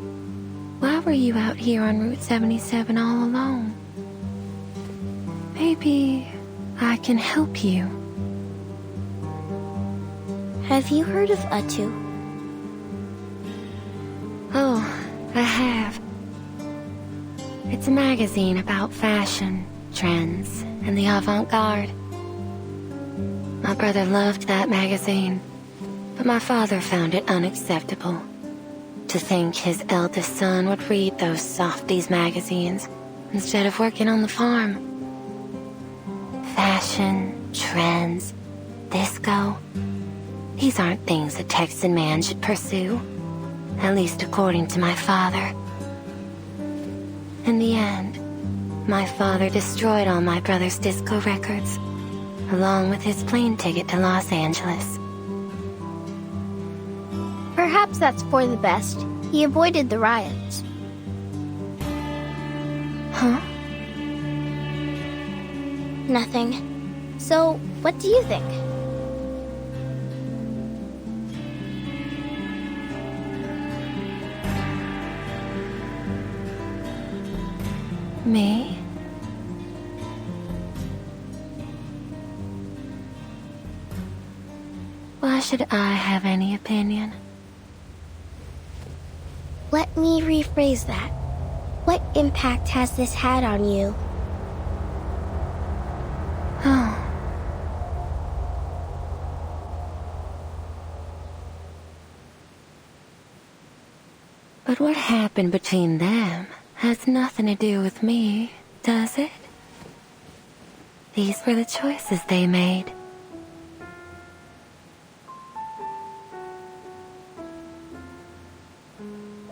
Why were you out here on Route 77 all alone? Maybe I can help you. Have you heard of Utu? Oh, I have. It's a magazine about fashion, trends, and the avant-garde. My brother loved that magazine, but my father found it unacceptable. To think his eldest son would read those softies magazines instead of working on the farm. Fashion, trends, disco. These aren't things a Texan man should pursue, at least according to my father. In the end, my father destroyed all my brother's disco records, along with his plane ticket to Los Angeles. Perhaps that's for the best. He avoided the riots. Huh? Nothing. So, what do you think? Me? Why should I have any opinion? Let me rephrase that. What impact has this had on you? Oh. But what happened between them has nothing to do with me, does it? These were the choices they made.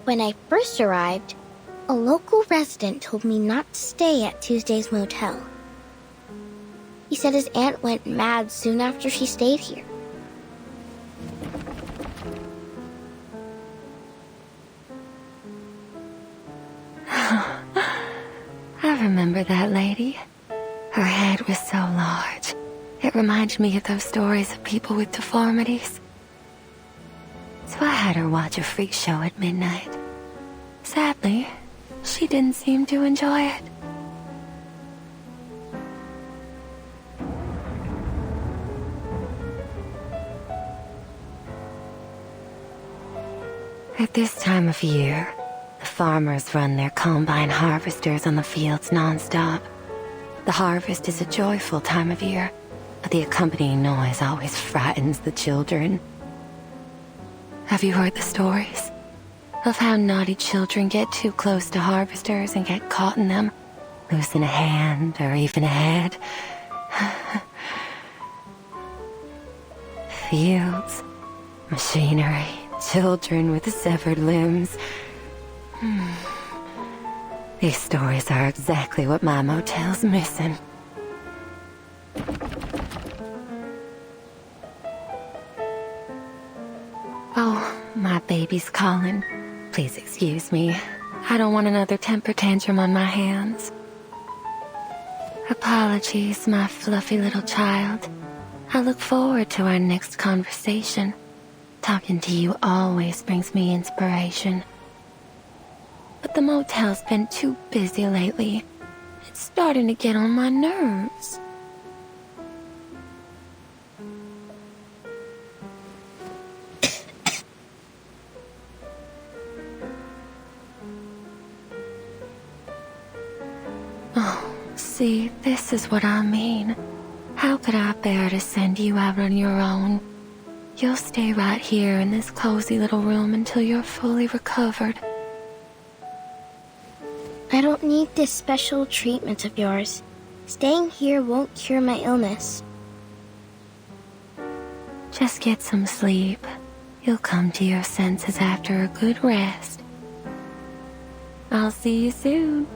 When I first arrived, a local resident told me not to stay at Tuesday's motel. He said his aunt went mad soon after she stayed here. I remember that lady. Her head was so large. It reminded me of those stories of people with deformities. So I had her watch a freak show at midnight. Sadly, she didn't seem to enjoy it. At this time of year, the farmers run their combine harvesters on the fields nonstop. The harvest is a joyful time of year, but the accompanying noise always frightens the children. Have you heard the stories of how naughty children get too close to harvesters and get caught in them, losing a hand or even a head? Fields, machinery, children with severed limbs. These stories are exactly what my motel's missing. Oh, my baby's calling. Please excuse me. I don't want another temper tantrum on my hands. Apologies, my fluffy little child. I look forward to our next conversation. Talking to you always brings me inspiration. But the motel's been too busy lately. It's starting to get on my nerves. Oh, see, this is what I mean. How could I bear to send you out on your own? You'll stay right here in this cozy little room until you're fully recovered. I don't need this special treatment of yours. Staying here won't cure my illness. Just get some sleep. You'll come to your senses after a good rest. I'll see you soon.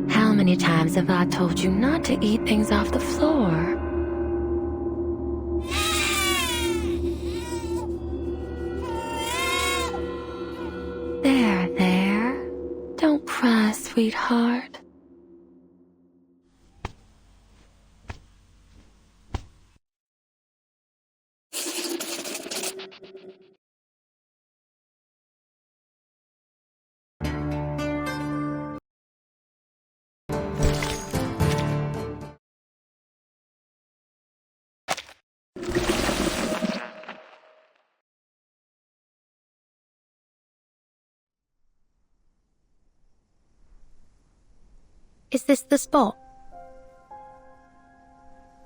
How many times have I told you not to eat things off the floor? There. Don't cry, sweetheart. Is this the spot?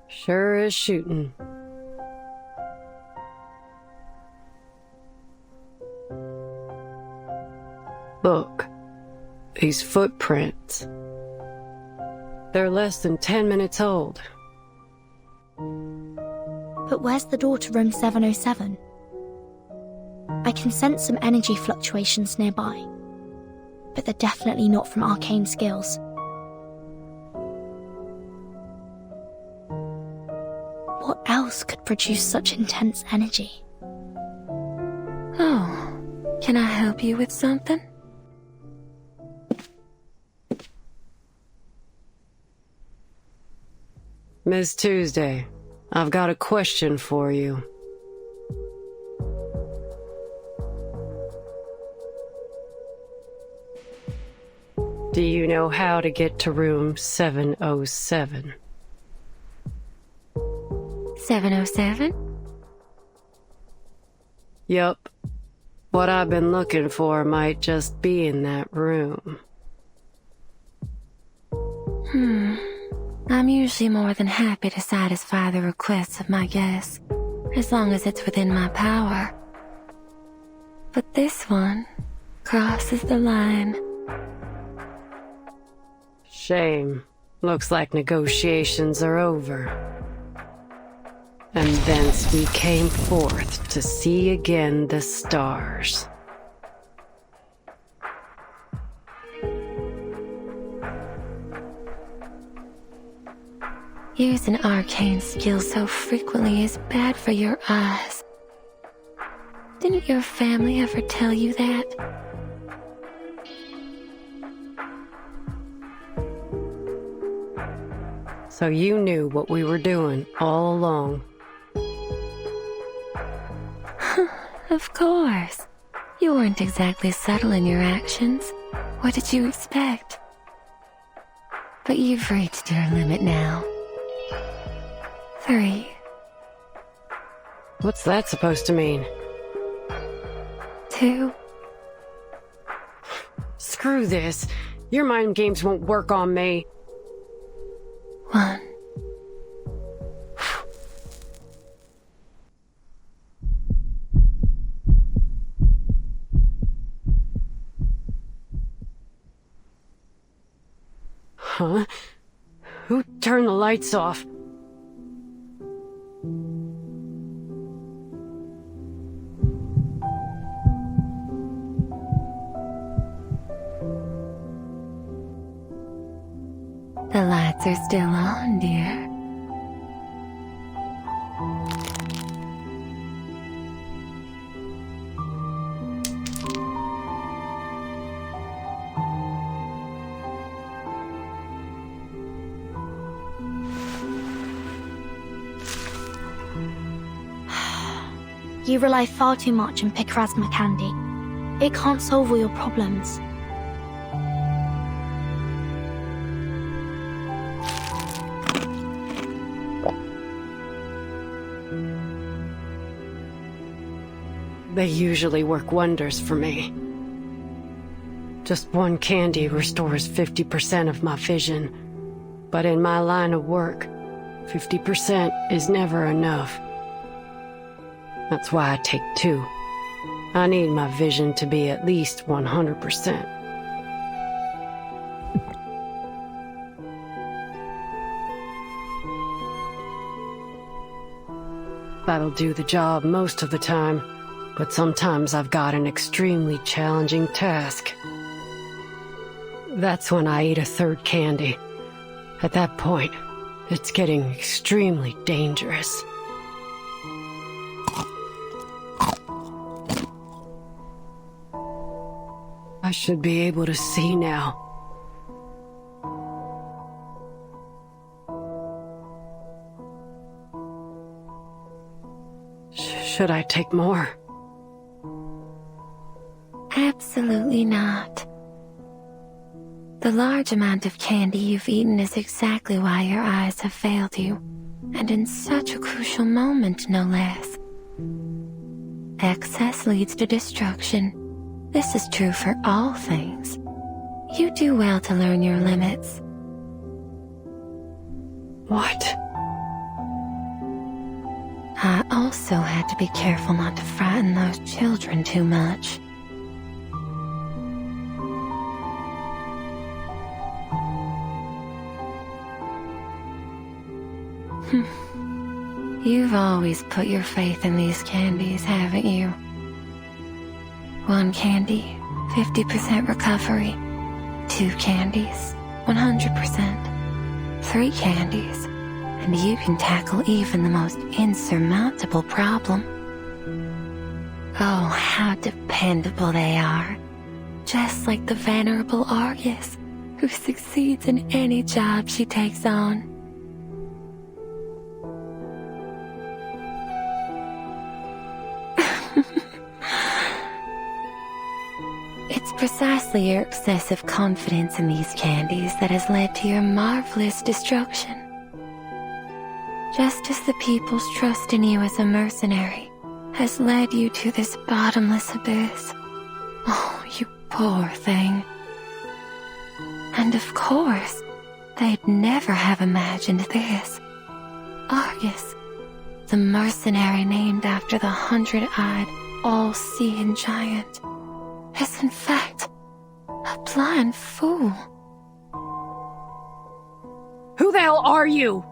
Sure is shooting. Look, these footprints. They're less than 10 minutes old. But where's the door to room 707? I can sense some energy fluctuations nearby, but they're definitely not from arcane skills. What else could produce such intense energy? Oh, can I help you with something? Miss Tuesday, I've got a question for you. Do you know how to get to room 707? 707? Yup. What I've been looking for might just be in that room. I'm usually more than happy to satisfy the requests of my guests, as long as it's within my power. But this one crosses the line. Shame. Looks like negotiations are over. And thence we came forth to see again the stars. Using arcane skills so frequently is bad for your eyes. Didn't your family ever tell you that? So you knew what we were doing all along. Of course. You weren't exactly subtle in your actions. What did you expect? But you've reached your limit now. 3. What's that supposed to mean? 2. Screw this. Your mind games won't work on me. 1. Huh? Who turned the lights off? The lights are still on, dear. You rely far too much on Picrasma candy. It can't solve all your problems. They usually work wonders for me. Just one candy restores 50% of my vision. But in my line of work, 50% is never enough. That's why I take 2. I need my vision to be at least 100%. That'll do the job most of the time, but sometimes I've got an extremely challenging task. That's when I eat a 3rd candy. At that point, it's getting extremely dangerous. I should be able to see now. Should I take more? Absolutely not. The large amount of candy you've eaten is exactly why your eyes have failed you, and in such a crucial moment, no less. Excess leads to destruction. This is true for all things. You do well to learn your limits. What? I also had to be careful not to frighten those children too much. You've always put your faith in these candies, haven't you? 1 candy, 50% recovery. 2 candies, 100%. 3 candies, and you can tackle even the most insurmountable problem. Oh, how dependable they are. Just like the venerable Argus, who succeeds in any job she takes on. It's precisely your excessive confidence in these candies that has led to your marvelous destruction. Just as the people's trust in you as a mercenary has led you to this bottomless abyss. Oh, you poor thing. And of course, they'd never have imagined this. Argus, the mercenary named after the 100-eyed, all-seeing giant, is in fact a blind fool. Who the hell are you?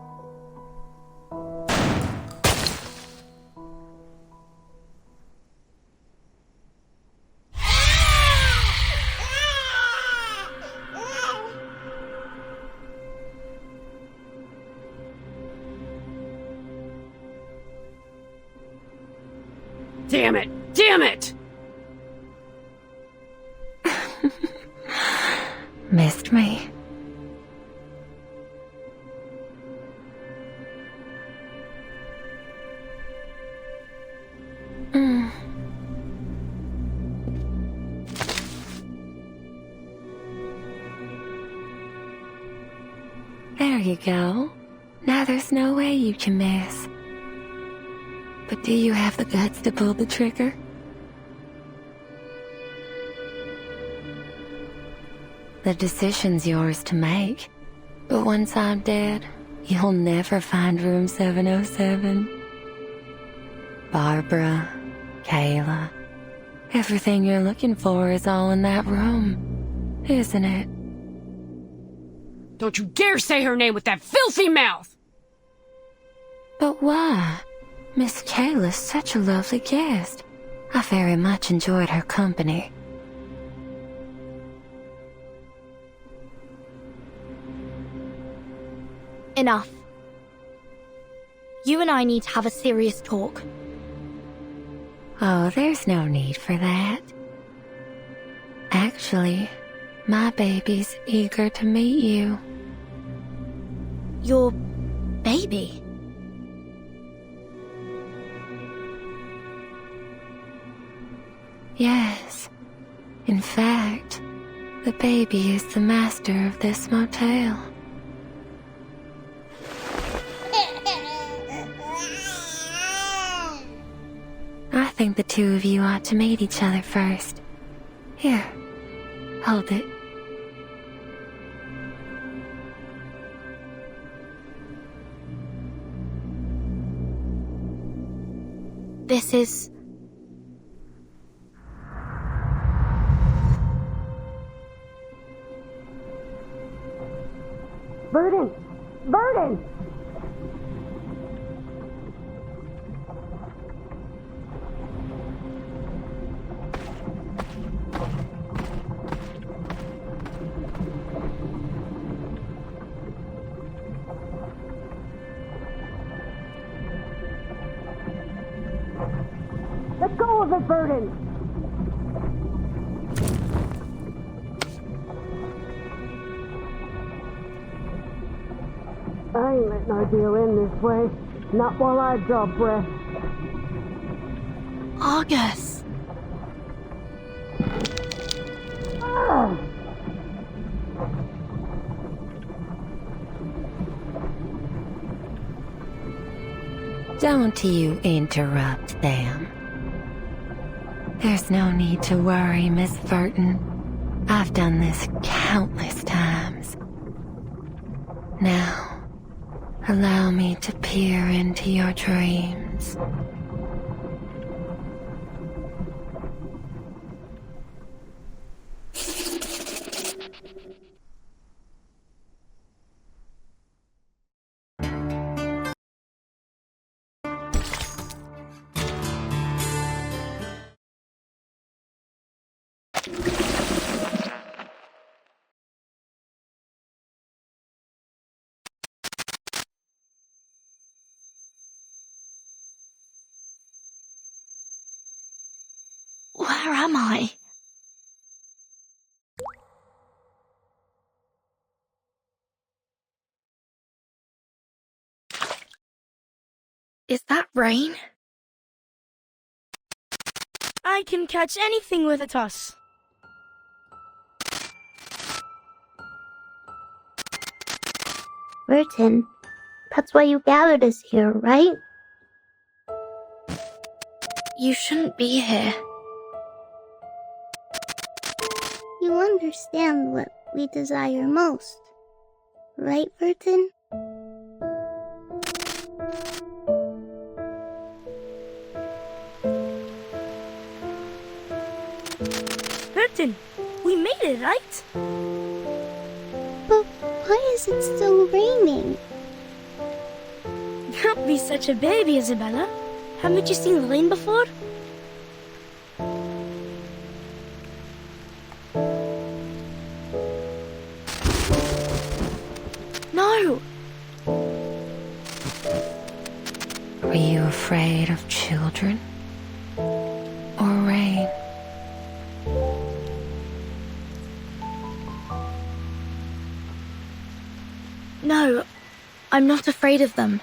Damn it! Damn it! Missed me. There you go. Now there's no way you can miss. But do you have the guts to pull the trigger? The decision's yours to make. But once I'm dead, you'll never find room 707. Barbara, Kayla, everything you're looking for is all in that room, isn't it? Don't you dare say her name with that filthy mouth! But why? Miss Kayla's such a lovely guest. I very much enjoyed her company. Enough. You and I need to have a serious talk. Oh, there's no need for that. Actually, my baby's eager to meet you. Your baby? Yes. In fact, the baby is the master of this motel. I think the two of you ought to meet each other first. Here, hold it. This is... Verdon! Verdon! Let go of it, Verdon! I ain't letting our deal end this way. Not while I draw breath. Argus! Don't you interrupt them. There's no need to worry, Miss Burton. I've done this countless times. Now, Allow me to peer into your dreams. Where am I? Is that rain? I can catch anything with a toss. Burton, that's why you gathered us here, right? You shouldn't be here. You understand what we desire most, right, Burton? Burton, we made it, right? But why is it still raining? Don't be such a baby, Isabella. Haven't you seen the rain before? No! Are you afraid of children? Or rain? No, I'm not afraid of them.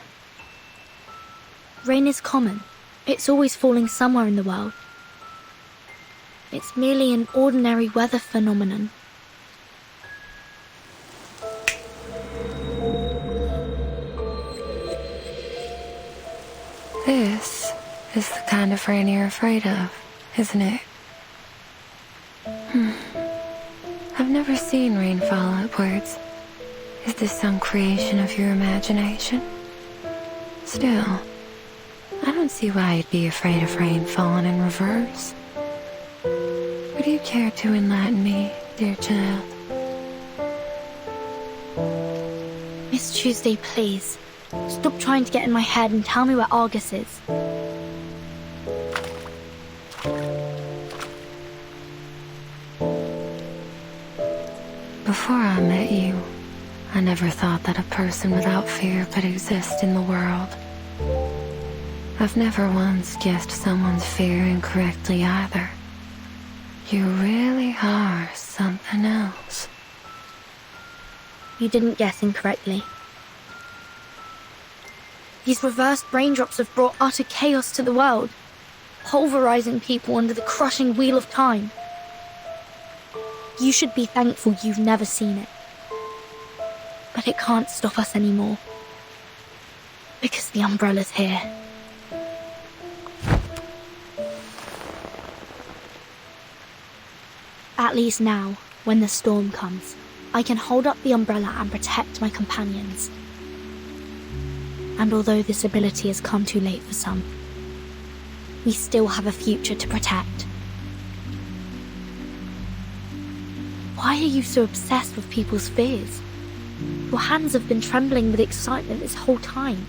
Rain is common. It's always falling somewhere in the world. It's merely an ordinary weather phenomenon. This is the kind of rain you're afraid of, isn't it? I've never seen rain fall upwards. Is this some creation of your imagination? Still, I don't see why you'd be afraid of rain falling in reverse. Would you care to enlighten me, dear child? Miss Tuesday, please. Stop trying to get in my head and tell me where Argus is. Before I met you, I never thought that a person without fear could exist in the world. I've never once guessed someone's fear incorrectly either. You really are something else. You didn't guess incorrectly. These reversed raindrops have brought utter chaos to the world, pulverizing people under the crushing wheel of time. You should be thankful you've never seen it. But it can't stop us anymore. Because the umbrella's here. At least now, when the storm comes, I can hold up the umbrella and protect my companions. And although this ability has come too late for some, we still have a future to protect. Why are you so obsessed with people's fears? Your hands have been trembling with excitement this whole time.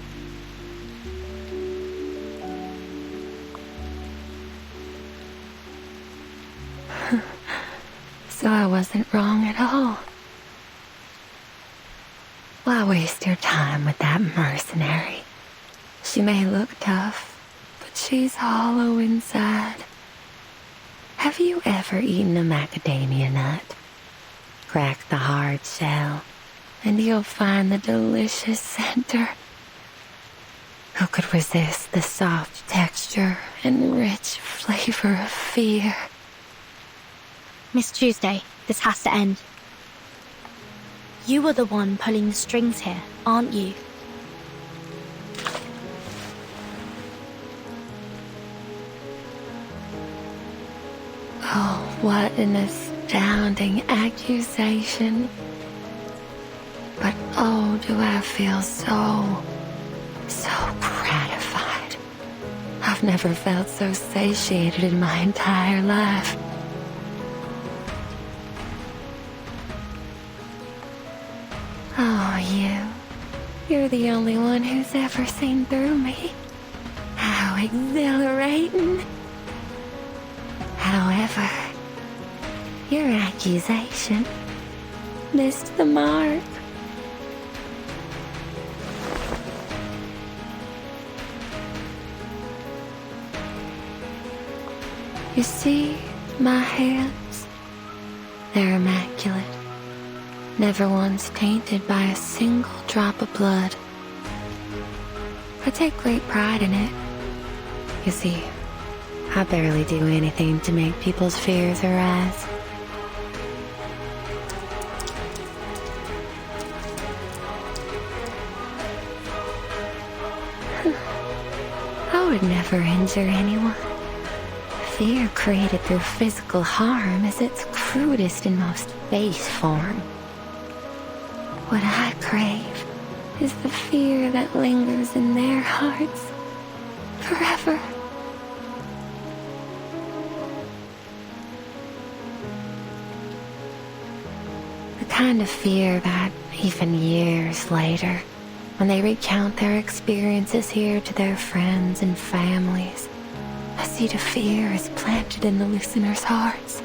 So I wasn't wrong at all. Why waste your time with that mercenary? She may look tough, but she's hollow inside. Have you ever eaten a macadamia nut? Crack the hard shell, and you'll find the delicious center. Who could resist the soft texture and rich flavor of fear? Miss Tuesday, this has to end. You are the one pulling the strings here, aren't you? Oh, what an astounding accusation. But oh, Oh, do I feel so gratified. I've never felt so satiated in my entire life. Oh, you're the only one who's ever seen through me. How exhilarating. However, your accusation missed the mark. You see, my hands, they're immaculate. Never once tainted by a single drop of blood. I take great pride in it. You see, I barely do anything to make people's fears arise. I would never injure anyone. Fear created through physical harm is its crudest and most base form. What I crave is the fear that lingers in their hearts forever. The kind of fear that, even years later, when they recount their experiences here to their friends and families, a seed of fear is planted in the listeners' hearts.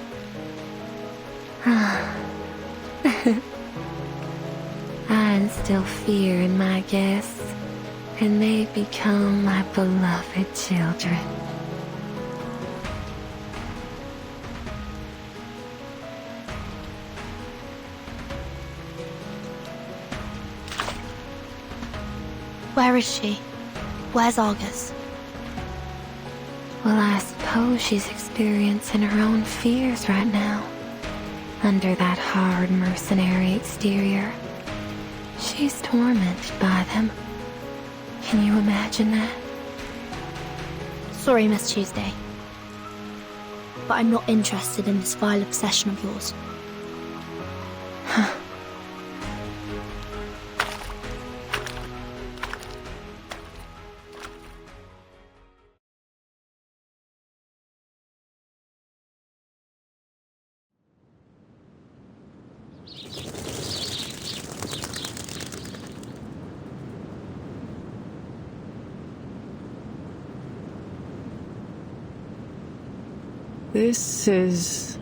I instill fear in my guests, and they become my beloved children. Where is she? Where's Argus? Well, I suppose she's experiencing her own fears right now. Under that hard mercenary exterior, she's tormented by them. Can you imagine that? Sorry, Miss Tuesday. But I'm not interested in this vile obsession of yours. This is...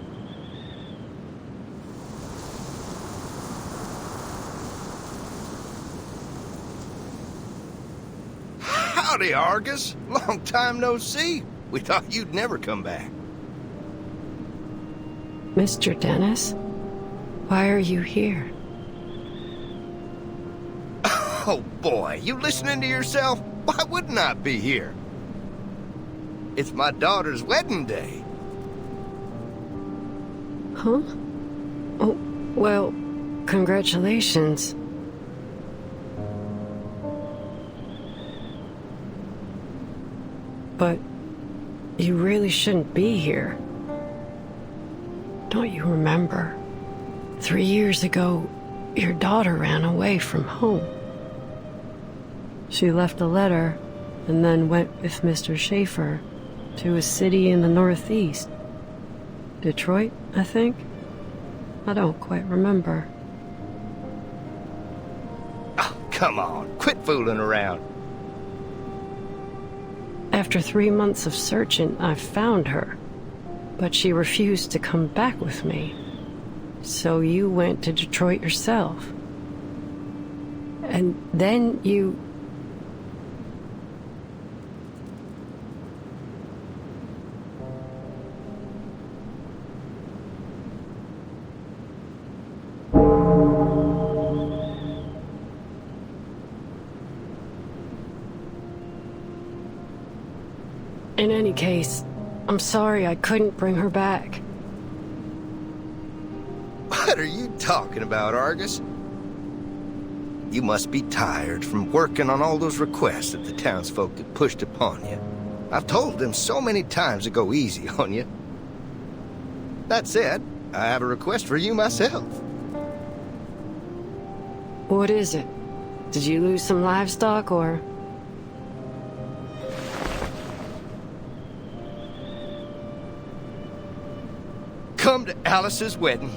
Howdy, Argus. Long time no see. We thought you'd never come back. Mr. Dennis? Why are you here? Oh, boy. You listening to yourself? Why wouldn't I be here? It's my daughter's wedding day. Huh? Oh, well, congratulations. But you really shouldn't be here. Don't you remember? 3 years ago, your daughter ran away from home. She left a letter and then went with Mr. Schaefer to a city in the Northeast. Detroit, I think? I don't quite remember. Oh, come on. Quit fooling around. After 3 months of searching, I found her. But she refused to come back with me. So you went to Detroit yourself. And then you... In any case, I'm sorry I couldn't bring her back. What are you talking about, Argus? You must be tired from working on all those requests that the townsfolk had pushed upon you. I've told them so many times to go easy on you. That said, I have a request for you myself. What is it? Did you lose some livestock, or...? Come to Alice's wedding.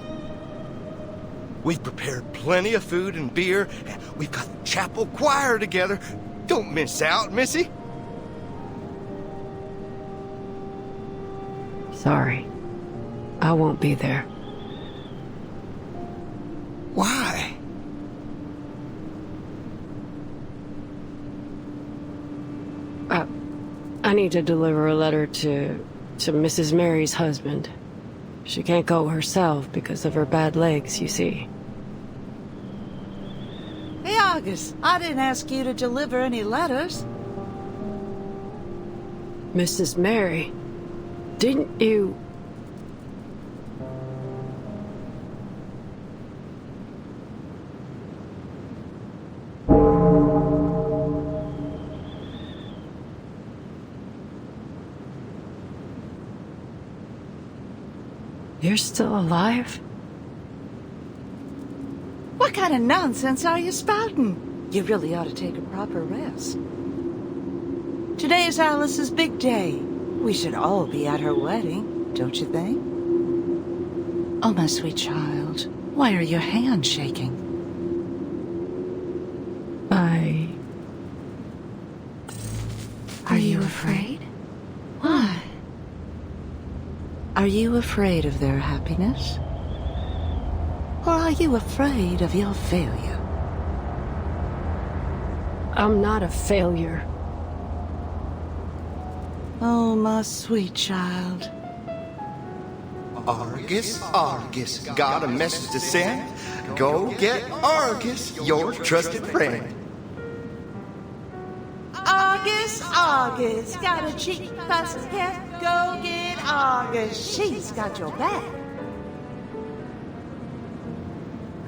We've prepared plenty of food and beer, and we've got the chapel choir together. Don't miss out, Missy. Sorry. I won't be there. Why? I need to deliver a letter to Mrs. Mary's husband. She can't go herself because of her bad legs, you see. Hey, Argus, I didn't ask you to deliver any letters. Mrs. Mary, didn't you... You're still alive? What kind of nonsense are you spouting? You really ought to take a proper rest. Today is Alice's big day. We should all be at her wedding, don't you think? Oh, my sweet child, why are your hands shaking? Are you afraid? Why? Are you afraid of their happiness? Or are you afraid of your failure? I'm not a failure. Oh, my sweet child. Argus, Argus, got a message to send? Go get Argus, your trusted friend. Argus, Argus, got a cheap pussycat. Go get Argus, she's got your back.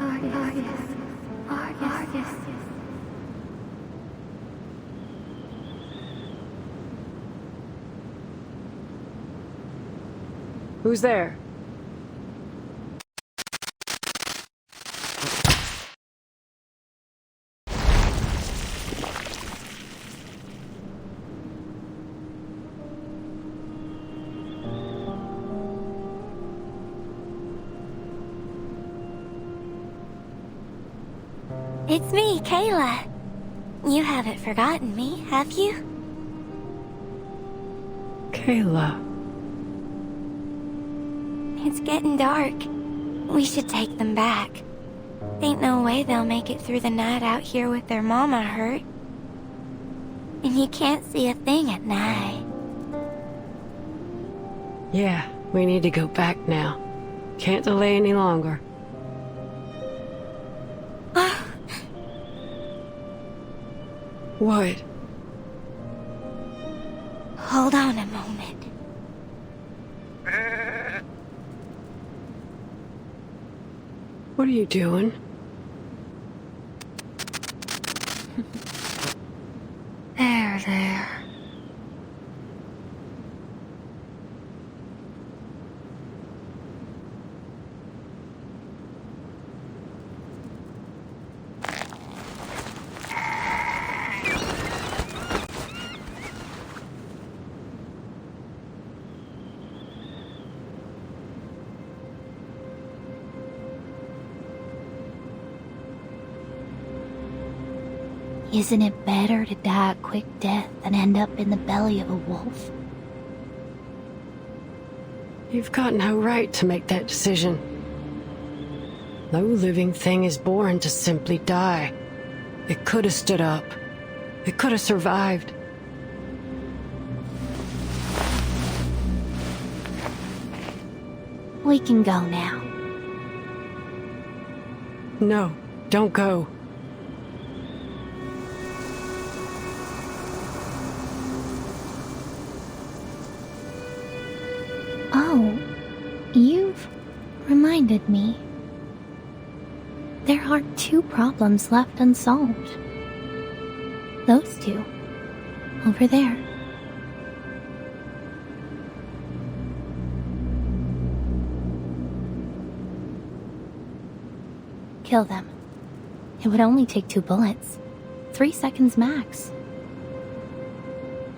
Argus. Who's there? It's me, Kayla. You haven't forgotten me, have you? Kayla. It's getting dark. We should take them back. Ain't no way they'll make it through the night out here with their mama hurt. And you can't see a thing at night. Yeah, we need to go back now. Can't delay any longer. What? Hold on a moment. What are you doing? There. Isn't it better to die a quick death than end up in the belly of a wolf? You've got no right to make that decision. No living thing is born to simply die. It could have stood up. It could have survived. We can go now. No, don't go. Oh, you've reminded me. There are 2 problems left unsolved. Those 2. Over there. Kill them. It would only take 2 bullets. 3 seconds max.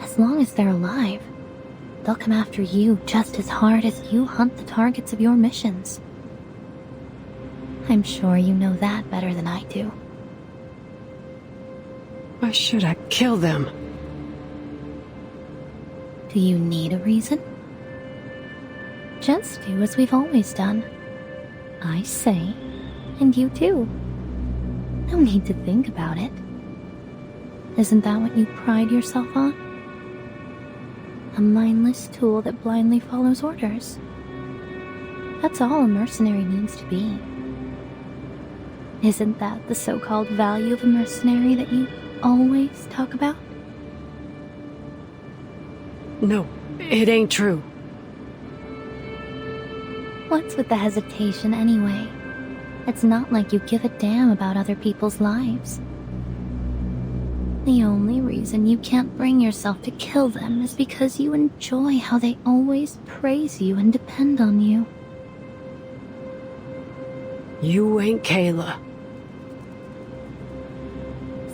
As long as they're alive, they'll come after you just as hard as you hunt the targets of your missions. I'm sure you know that better than I do. Why should I kill them? Do you need a reason? Just do as we've always done. I say, and you do. No need to think about it. Isn't that what you pride yourself on? A mindless tool that blindly follows orders. That's all a mercenary needs to be. Isn't that the so-called value of a mercenary that you always talk about? No, it ain't true. What's with the hesitation anyway? It's not like you give a damn about other people's lives. The only reason you can't bring yourself to kill them is because you enjoy how they always praise you and depend on you. You ain't Kayla.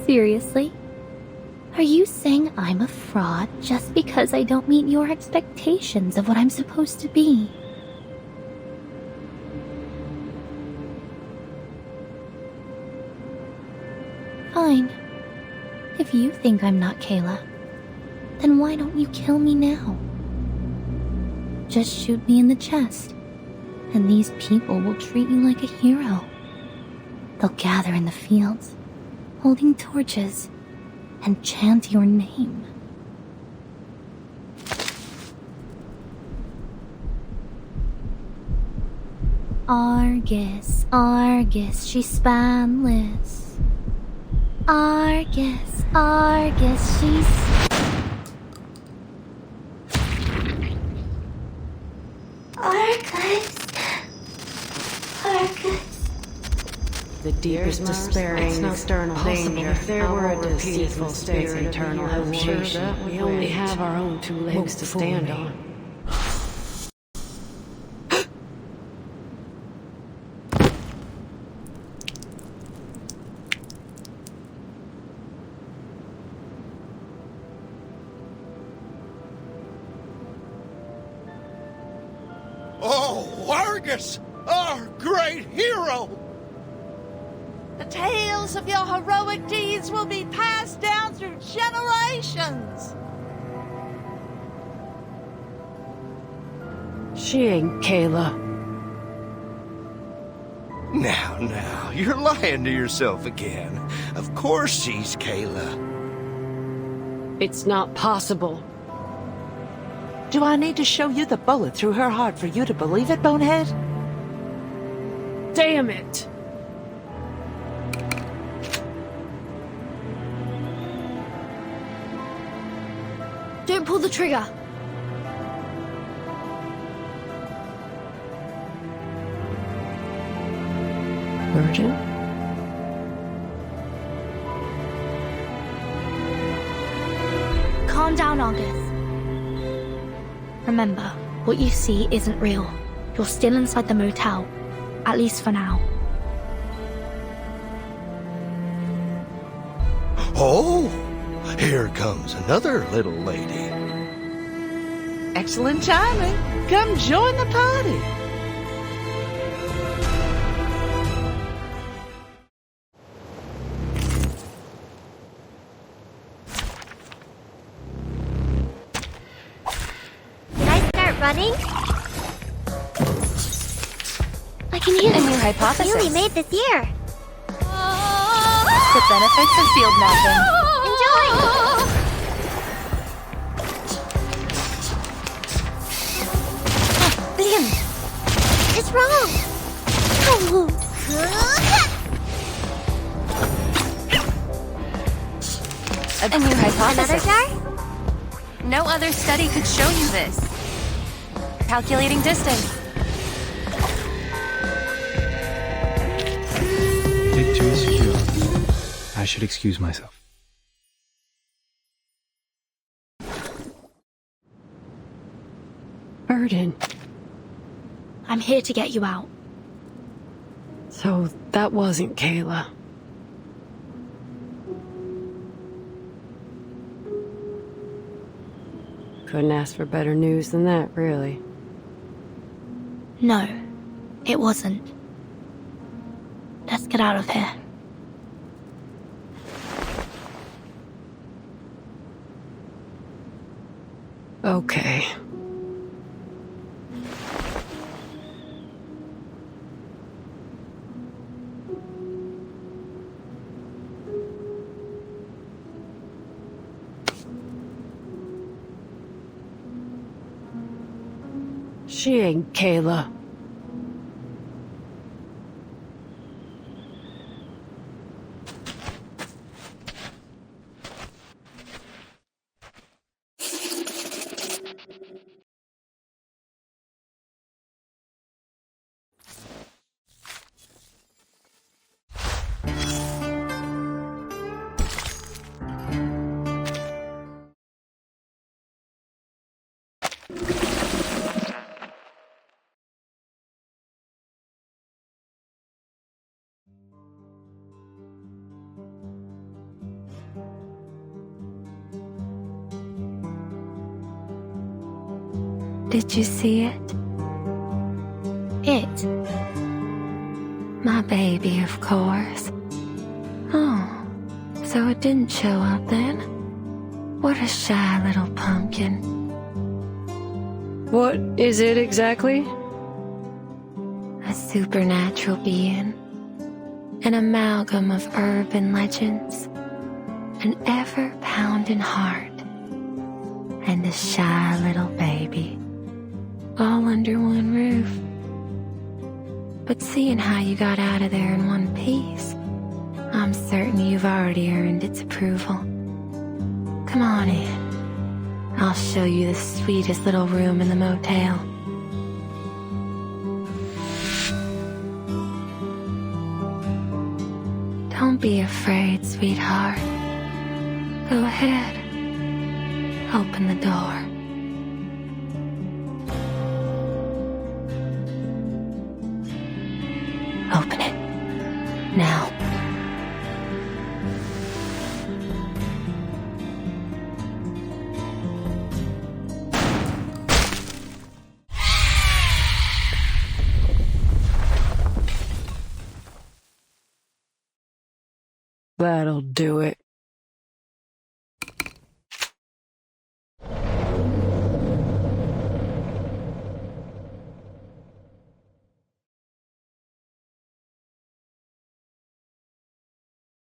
Seriously? Are you saying I'm a fraud just because I don't meet your expectations of what I'm supposed to be? Fine. If you think I'm not Kayla, then why don't you kill me now? Just shoot me in the chest, and these people will treat you like a hero. They'll gather in the fields, holding torches, and chant your name. Argus, Argus, she's spanless. Argus, Argus, she's... Argus. Argus. The deepest despairing external danger. If there were a deceitful state's eternal hesitation, we only have our own 2 legs to stand on. Oh, Argus! Our great hero! The tales of your heroic deeds will be passed down through generations. She ain't Kayla. Now, you're lying to yourself again. Of course she's Kayla. It's not possible. Do I need to show you the bullet through her heart for you to believe it, Bonehead? Damn it! Don't pull the trigger. Virgin? Calm down, Argus. Remember, what you see isn't real. You're still inside the motel. At least for now. Oh, here comes another little lady. Excellent timing. Come join the party. Did I start running? I can hear A new hypothesis. Newly made this year. The benefits of field mapping. Enjoy! Liam! It's wrong! Oh. A new hypothesis. Another jar? No other study could show you this. Calculating distance. Gate 2 is secure. I should excuse myself. Burden. I'm here to get you out. So that wasn't Kayla. Couldn't ask for better news than that, really. No, it wasn't. Let's get out of here. Okay. She ain't Kayla. Did you see it? It? My baby, of course. Oh, so it didn't show up then? What a shy little pumpkin. What is it exactly? A supernatural being. An amalgam of urban legends. An ever-pounding heart. And a shy little baby. All under one roof. But seeing how you got out of there in one piece, I'm certain you've already earned its approval. Come on in. I'll show you the sweetest little room in the motel. Don't be afraid, sweetheart. Go ahead. Open the door. Open it. Now. That'll do it.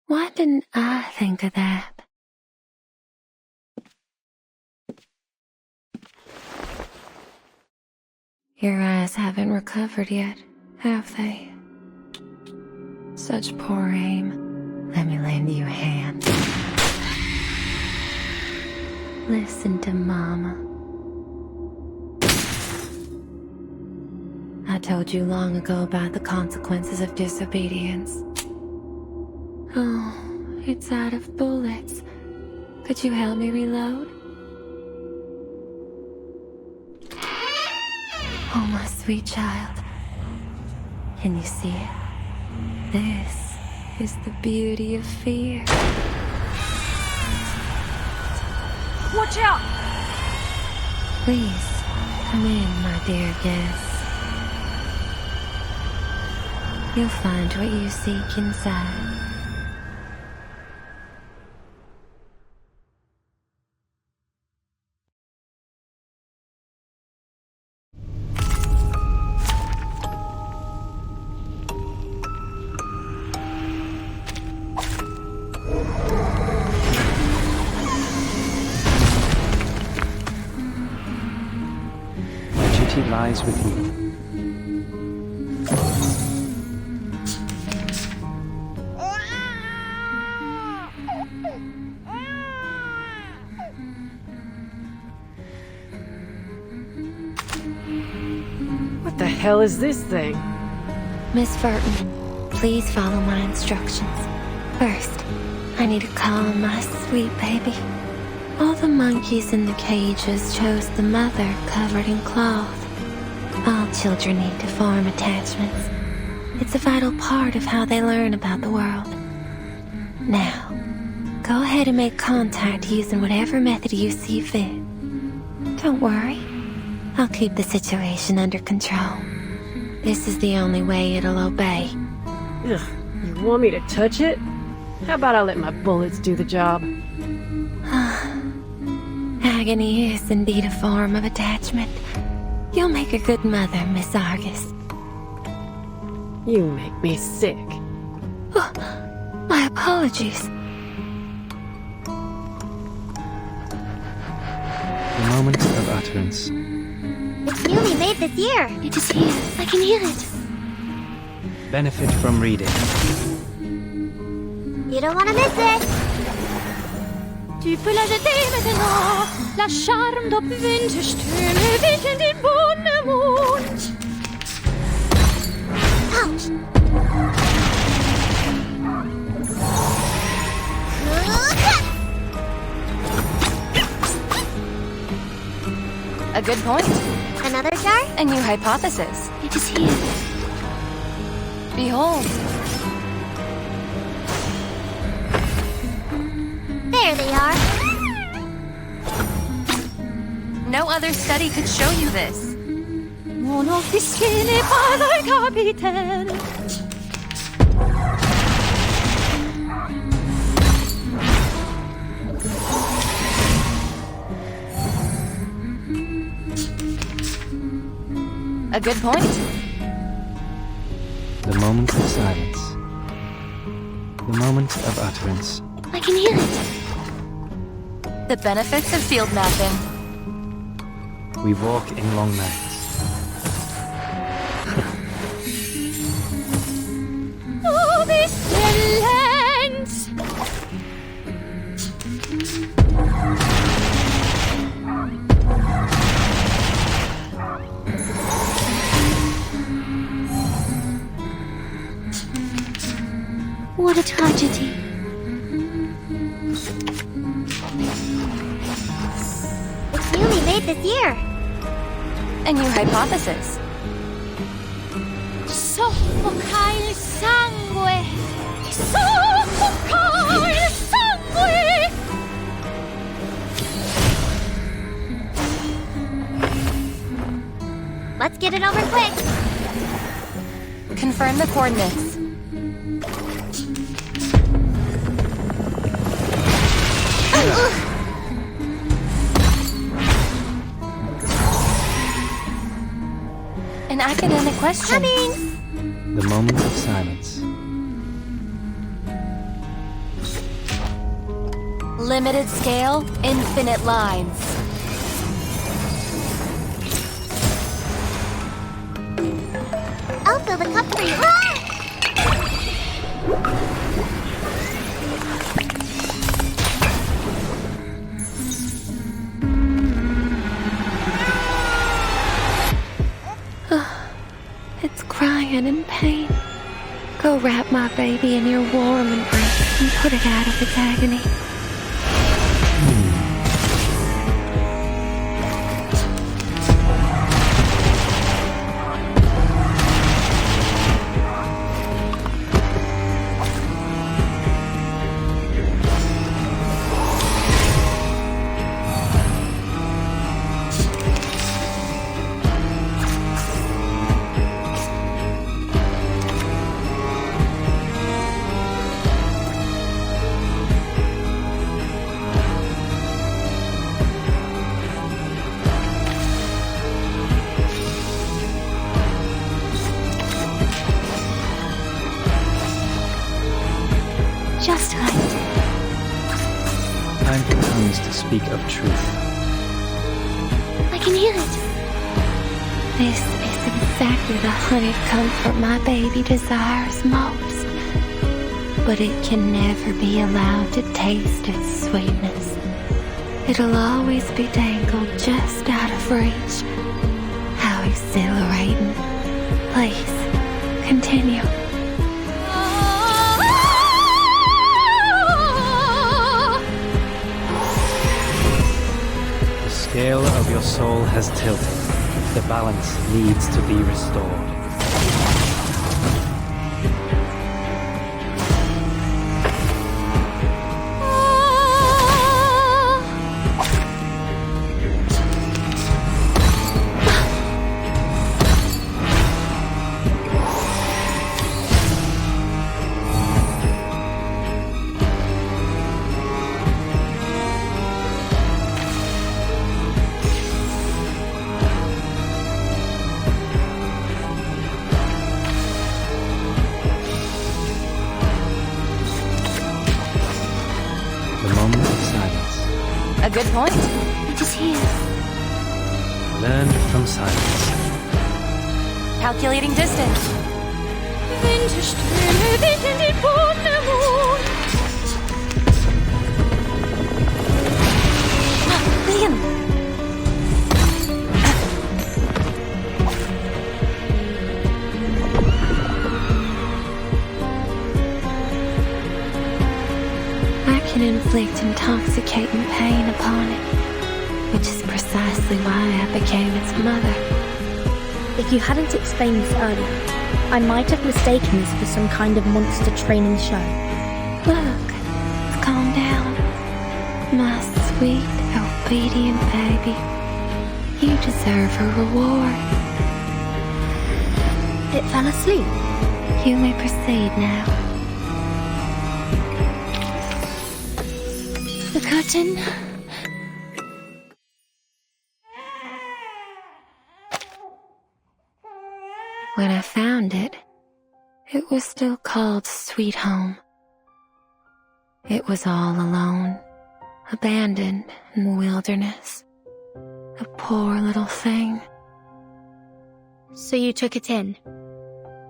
Why didn't I think of that? Your eyes haven't recovered yet, have they? Such poor aim. Let me lend you a hand. Listen to Mama. I told you long ago about the consequences of disobedience. Oh, it's out of bullets. Could you help me reload? Oh, my sweet child. Can you see it? This is the beauty of fear. Watch out! Please, come in, my dear guest. You'll find what you seek inside. Lies with you. What the hell is this thing? Miss Burton, please follow my instructions. First, I need to calm my sweet baby. All the monkeys in the cages chose the mother covered in cloth. All children need to form attachments. It's a vital part of how they learn about the world. Now, go ahead and make contact using whatever method you see fit. Don't worry. I'll keep the situation under control. This is the only way it'll obey. Ugh, you want me to touch it? How about I let my bullets do the job? Agony is indeed a form of attachment. You'll make a good mother, Miss Argus. You make me sick. Oh, my apologies. The moment of utterance. It's newly made this year. It is here. I can hear it. Benefit from reading. You don't want to miss it. Tu peux la jeter maintenant, la charme dopp vinterstürme, vilken din bonde mot. Ouch. A good point. Another jar? A new hypothesis. It is here. Behold. There they are. No other study could show you this. Mon officier n'est pas un capitaine. A good point. The moment of silence. The moment of utterance. I can hear it. The benefits of field mapping. We walk in long nights. Oh, this silence! What a tragedy. It's newly made this year. A new hypothesis. Soffoca il sangue! Soffoca il sangue! Let's get it over quick. Confirm the coordinates. An academic question. Coming. The moment of silence. Limited scale, infinite lines. I'll fill the cup for you. It's crying in pain. Go wrap my baby in your warm embrace and put it out of its agony. Just right. Time for tongues to speak of truth. I can hear it. This is exactly the honeyed comfort my baby desires most. But it can never be allowed to taste its sweetness. It'll always be dangled just out of reach. How exhilarating. Please, continue. The scale of your soul has tilted. The balance needs to be restored. The moment of silence. A good point. It is here. Learn from silence. Calculating distance. Winterstürme wehen den Wundermond. Liam! I can inflict intoxicating pain upon it, which is precisely why I became its mother. If you hadn't explained this earlier, I might have mistaken this for some kind of monster training show. Look, calm down. My sweet, obedient baby. You deserve a reward. It fell asleep. You may proceed now. The curtain. When I found it, it was still called Sweet Home. It was all alone, abandoned in the wilderness. A poor little thing. So you took it in.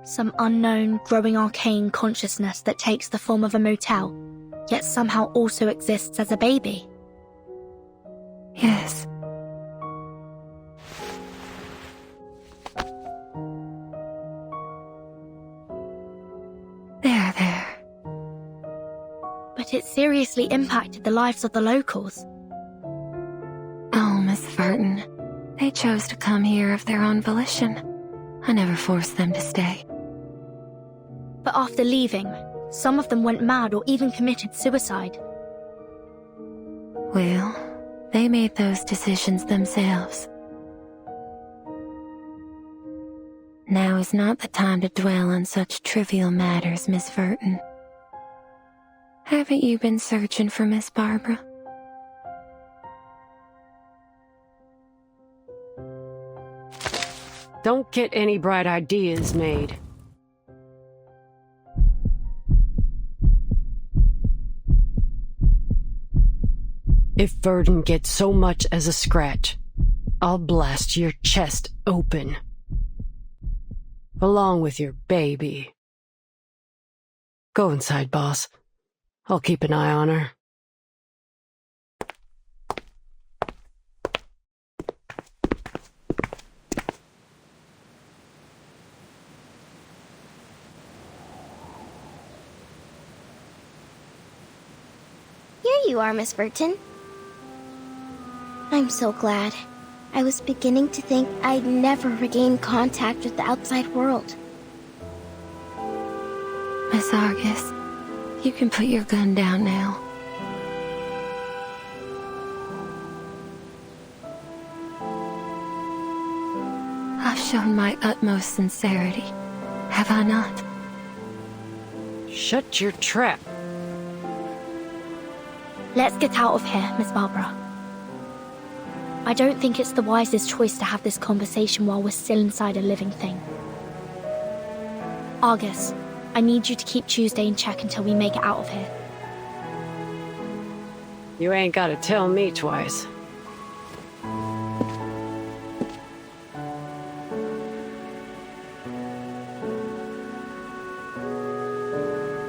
Some unknown, growing arcane consciousness that takes the form of a motel, yet somehow also exists as a baby. Yes. There. But it seriously impacted the lives of the locals. Oh, Miss Verton. They chose to come here of their own volition. I never forced them to stay. But after leaving, some of them went mad or even committed suicide. Well, they made those decisions themselves. Now is not the time to dwell on such trivial matters, Miss Verton. Haven't you been searching for Miss Barbara? Don't get any bright ideas made. If Verdon gets so much as a scratch, I'll blast your chest open. Along with your baby. Go inside, boss. I'll keep an eye on her. Here you are, Miss Verton. I'm so glad. I was beginning to think I'd never regain contact with the outside world. Miss Argus, you can put your gun down now. I've shown my utmost sincerity, have I not? Shut your trap. Let's get out of here, Miss Barbara. I don't think it's the wisest choice to have this conversation while we're still inside a living thing. Argus, I need you to keep Tuesday in check until we make it out of here. You ain't gotta tell me twice.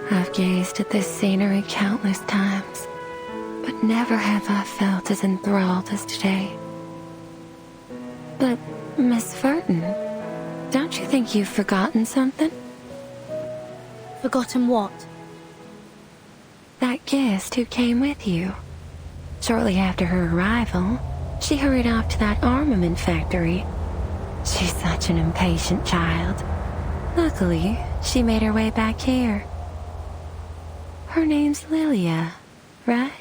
I've gazed at this scenery countless times, but never have I felt as enthralled as today. But, Miss Verton, don't you think you've forgotten something? Forgotten what? That guest who came with you. Shortly after her arrival, she hurried off to that armament factory. She's such an impatient child. Luckily, she made her way back here. Her name's Lilia, right?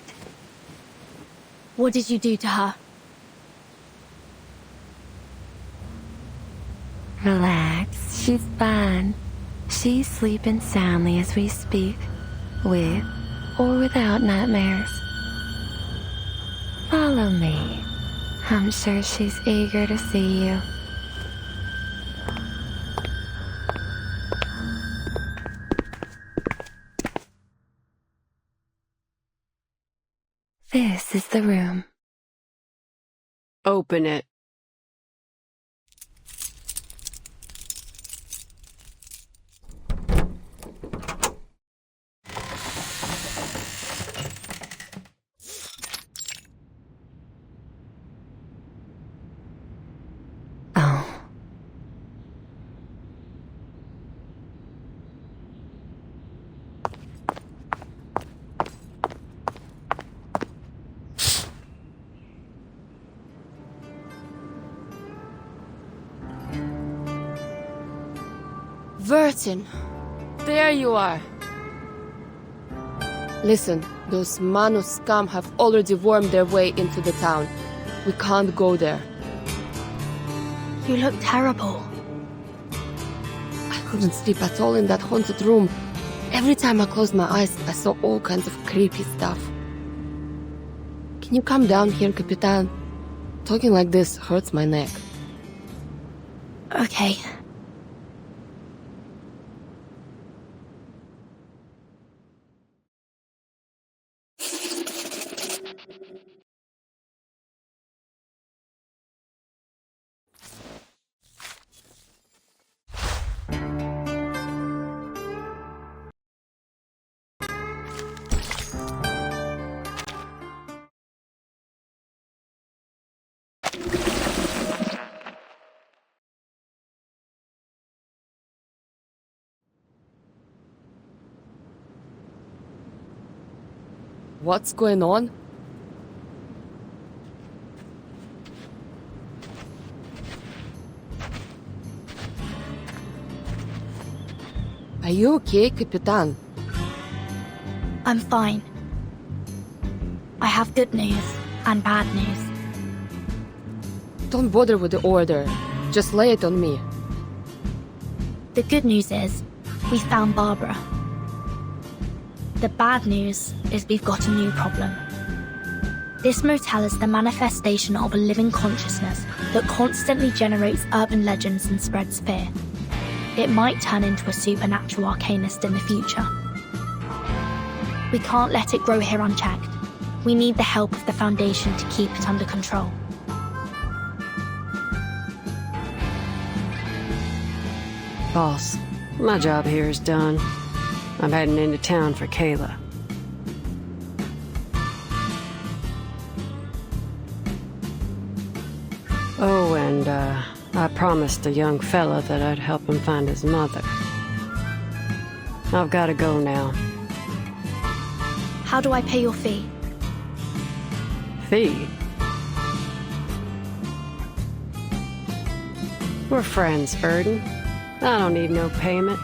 What did you do to her? Relax, she's fine. She's sleeping soundly as we speak, with or without nightmares. Follow me. I'm sure she's eager to see you. This is the room. Open it. Oh. Vertin, there you are. Listen, those Manu scum have already wormed their way into the town. We can't go there. You look terrible. I couldn't sleep at all in that haunted room. Every time I closed my eyes, I saw all kinds of creepy stuff. Can you come down here, Capitan? Talking like this hurts my neck. Okay. What's going on? Are you okay, Capitan? I'm fine. I have good news and bad news. Don't bother with the order. Just lay it on me. The good news is, we found Barbara. The bad news is we've got a new problem. This motel is the manifestation of a living consciousness that constantly generates urban legends and spreads fear. It might turn into a supernatural arcanist in the future. We can't let it grow here unchecked. We need the help of the Foundation to keep it under control. Boss, my job here is done. I'm heading into town for Kayla. Oh, and I promised the young fella that I'd help him find his mother. I've got to go now. How do I pay your fee? Fee? We're friends, Burden. I don't need no payment.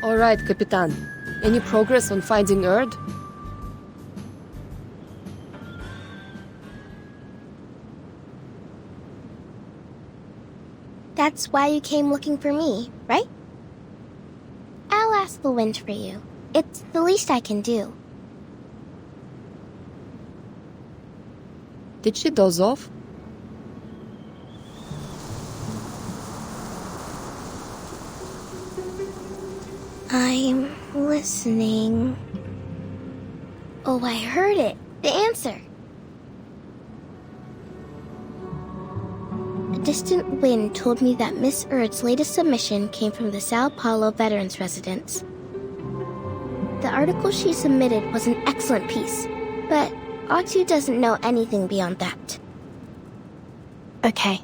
All right, Capitan. Any progress on finding Erd? That's why you came looking for me, right? I'll ask the wind for you. It's the least I can do. Did she doze off? I'm listening. Oh, I heard it. The answer. A distant wind told me that Miss Erd's latest submission came from the Sao Paulo Veterans Residence. The article she submitted was an excellent piece, but Atu doesn't know anything beyond that. Okay.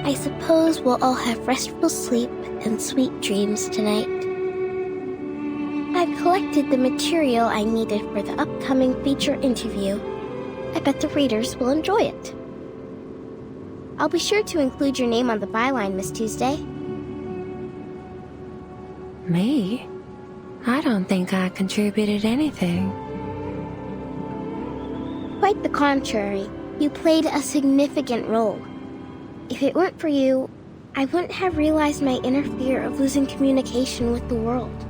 I suppose we'll all have restful sleep and sweet dreams tonight. I've collected the material I needed for the upcoming feature interview. I bet the readers will enjoy it. I'll be sure to include your name on the byline, Miss Tuesday. Me? I don't think I contributed anything. Quite the contrary. You played a significant role. If it weren't for you, I wouldn't have realized my inner fear of losing communication with the world.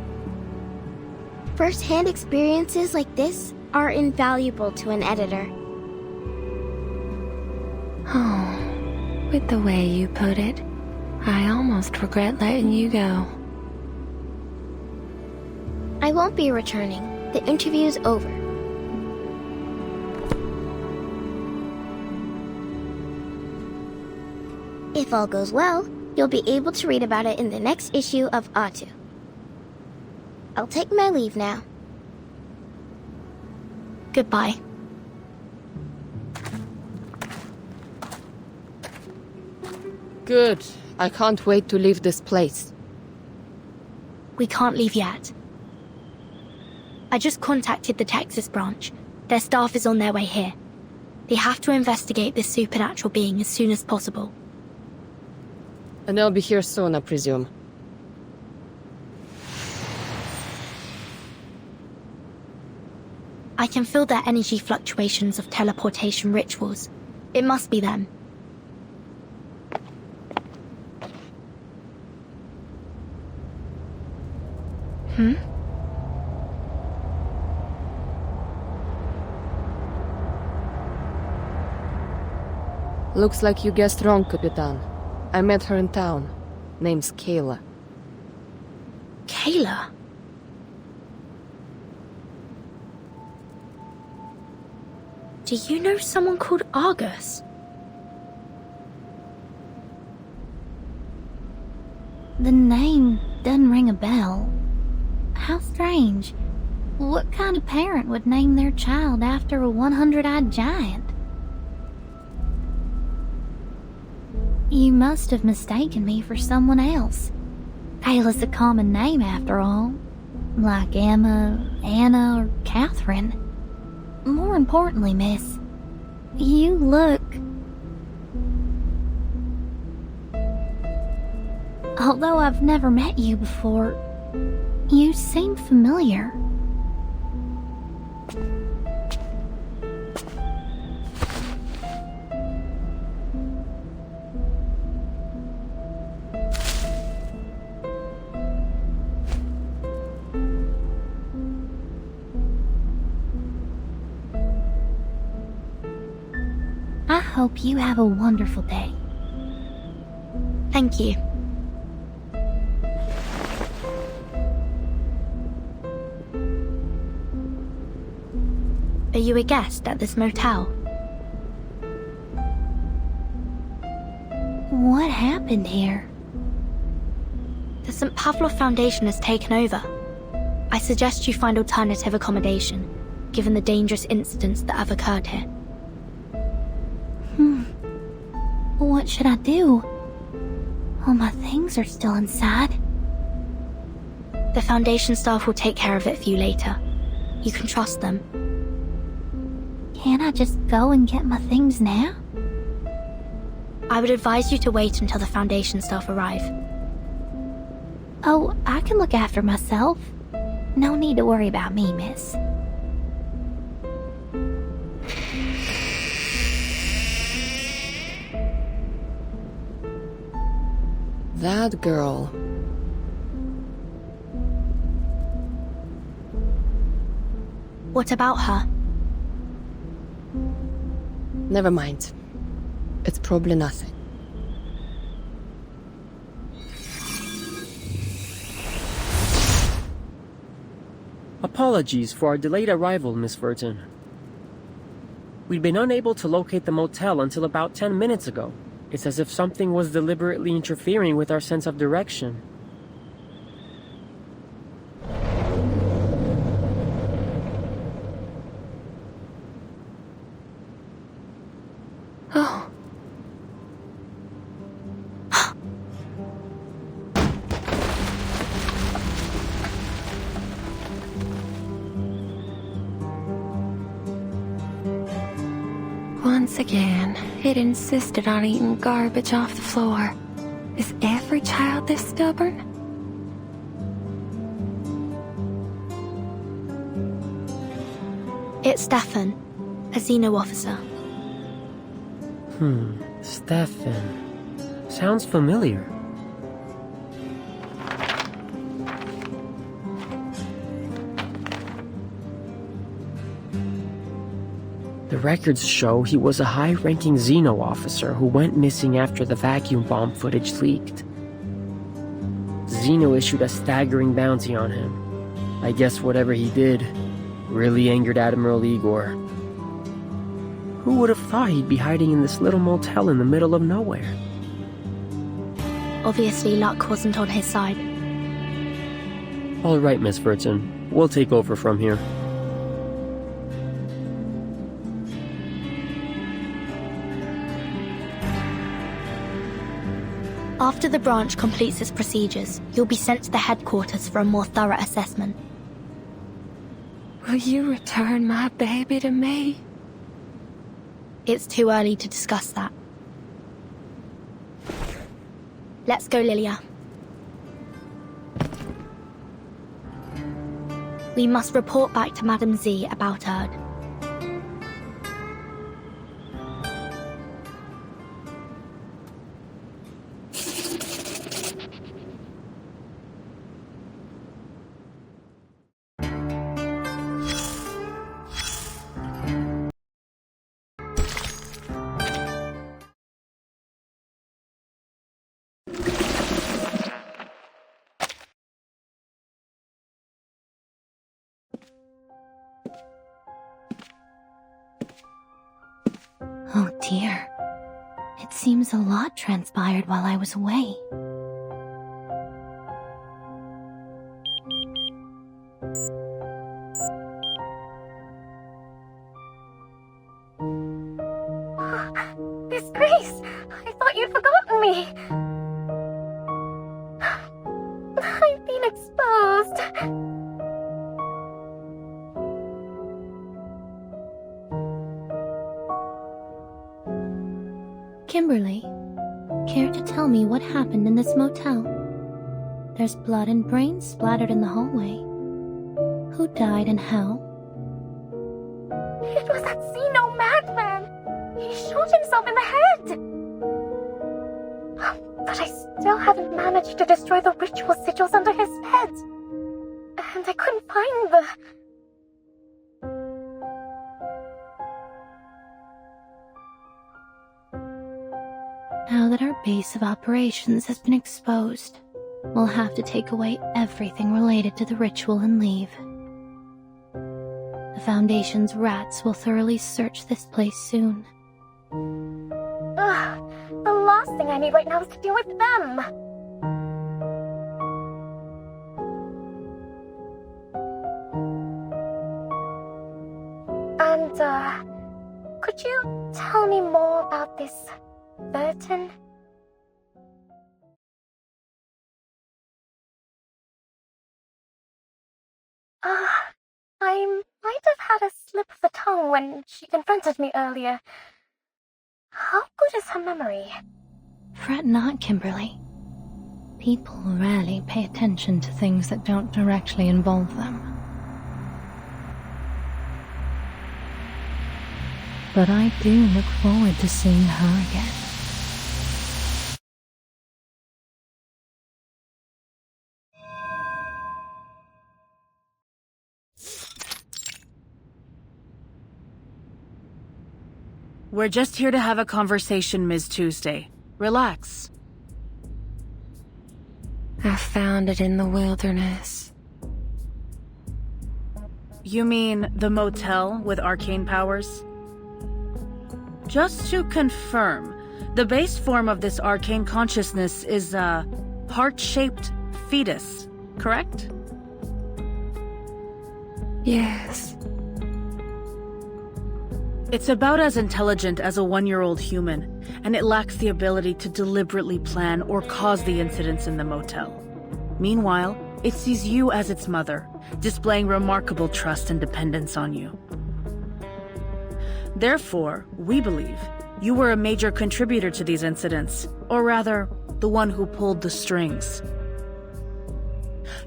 First-hand experiences like this are invaluable to an editor. Oh, with the way you put it, I almost regret letting you go. I won't be returning. The interview's over. If all goes well, you'll be able to read about it in the next issue of Atu. I'll take my leave now. Goodbye. Good. I can't wait to leave this place. We can't leave yet. I just contacted the Texas branch. Their staff is on their way here. They have to investigate this supernatural being as soon as possible. And they'll be here soon, I presume. I can feel their energy fluctuations of teleportation rituals. It must be them. Looks like you guessed wrong, Capitan. I met her in town. Name's Kayla. Kayla? Do you know someone called Argus? The name doesn't ring a bell. How strange. What kind of parent would name their child after a 100-eyed giant? You must have mistaken me for someone else. Kayla's a common name after all. Like Emma, Anna, or Catherine. More importantly, miss, you look... Although I've never met you before, you seem familiar. I hope you have a wonderful day. Thank you. Are you a guest at this motel? What happened here? The St. Pavlov Foundation has taken over. I suggest you find alternative accommodation, given the dangerous incidents that have occurred here. What should I do? All my things are still inside. The Foundation staff will take care of it for you later. You can trust them. Can't I just go and get my things now? I would advise you to wait until the Foundation staff arrive. Oh, I can look after myself. No need to worry about me, miss. That girl. What about her? Never mind. It's probably nothing. Apologies for our delayed arrival, Miss Verton. We'd been unable to locate the motel until about 10 minutes ago. It's as if something was deliberately interfering with our sense of direction. Oh. Once again, it insisted on eating garbage off the floor. Is every child this stubborn? It's Stefan, a Xeno officer. Stefan. Sounds familiar. The records show he was a high-ranking Xeno officer who went missing after the vacuum bomb footage leaked. Xeno issued a staggering bounty on him. I guess whatever he did really angered Admiral Igor. Who would have thought he'd be hiding in this little motel in the middle of nowhere? Obviously, luck wasn't on his side. All right, Miss Verton. We'll take over from here. After the branch completes its procedures, you'll be sent to the headquarters for a more thorough assessment. Will you return my baby to me? It's too early to discuss that. Let's go, Lilia. We must report back to Madame Z about Erd. Oh dear. It seems a lot transpired while I was away. Miss Grace! I thought you'd forgotten me! I've been exposed! Kimberly, care to tell me what happened in this motel? There's blood and brains splattered in the hallway. Who died and how? It was that Xeno madman! He shot himself in the head! But I still haven't managed to destroy the ritual sigils under his bed. And I couldn't find the... Now that our base of operations has been exposed, we'll have to take away everything related to the ritual and leave. The Foundation's rats will thoroughly search this place soon. Ugh, the last thing I need right now is to deal with them. And, could you tell me more about this Burton? I might have had a slip of the tongue when she confronted me earlier. How good is her memory? Fret not, Kimberly. People rarely pay attention to things that don't directly involve them. But I do look forward to seeing her again. We're just here to have a conversation, Ms. Tuesday. Relax. I found it in the wilderness. You mean the motel with arcane powers? Just to confirm, the base form of this arcane consciousness is a heart-shaped fetus, correct? Yes. It's about as intelligent as a one-year-old human, and it lacks the ability to deliberately plan or cause the incidents in the motel. Meanwhile, it sees you as its mother, displaying remarkable trust and dependence on you. Therefore, we believe you were a major contributor to these incidents, or rather, the one who pulled the strings.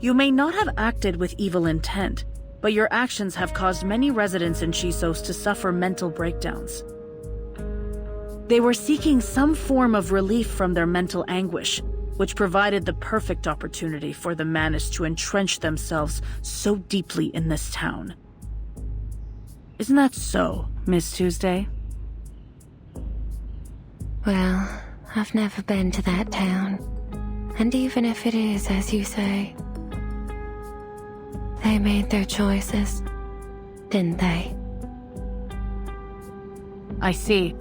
You may not have acted with evil intent, but your actions have caused many residents in Chisos to suffer mental breakdowns. They were seeking some form of relief from their mental anguish, which provided the perfect opportunity for the Manus to entrench themselves so deeply in this town. Isn't that so, Miss Tuesday? Well, I've never been to that town. And even if it is, as you say, they made their choices, didn't they? I see.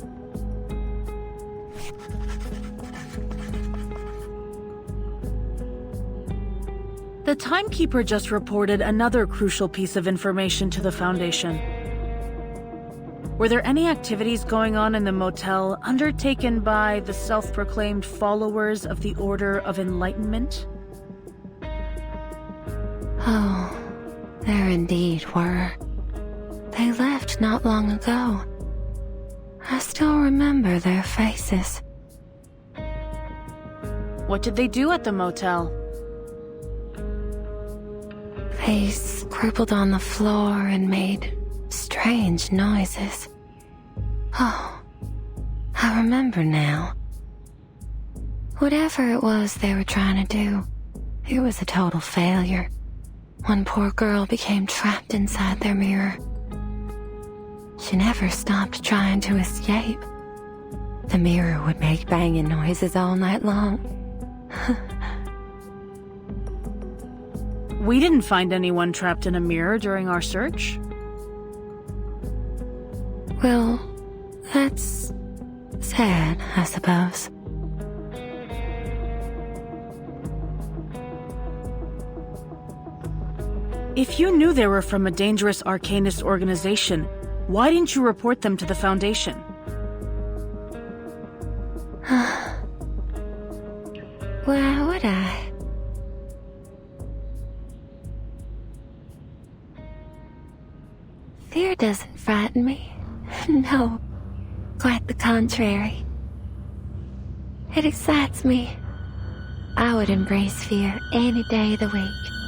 The timekeeper just reported another crucial piece of information to the Foundation. Were there any activities going on in the motel undertaken by the self-proclaimed followers of the Order of Enlightenment? Oh, there indeed were. They left not long ago. I still remember their faces. What did they do at the motel? They scribbled on the floor and made strange noises. Oh, I remember now. Whatever it was they were trying to do, it was a total failure. One poor girl became trapped inside their mirror. She never stopped trying to escape. The mirror would make banging noises all night long. We didn't find anyone trapped in a mirror during our search. Well, that's sad, I suppose. If you knew they were from a dangerous arcanist organization, why didn't you report them to the Foundation? Why would I? Fear doesn't frighten me. No, quite the contrary. It excites me. I would embrace fear any day of the week.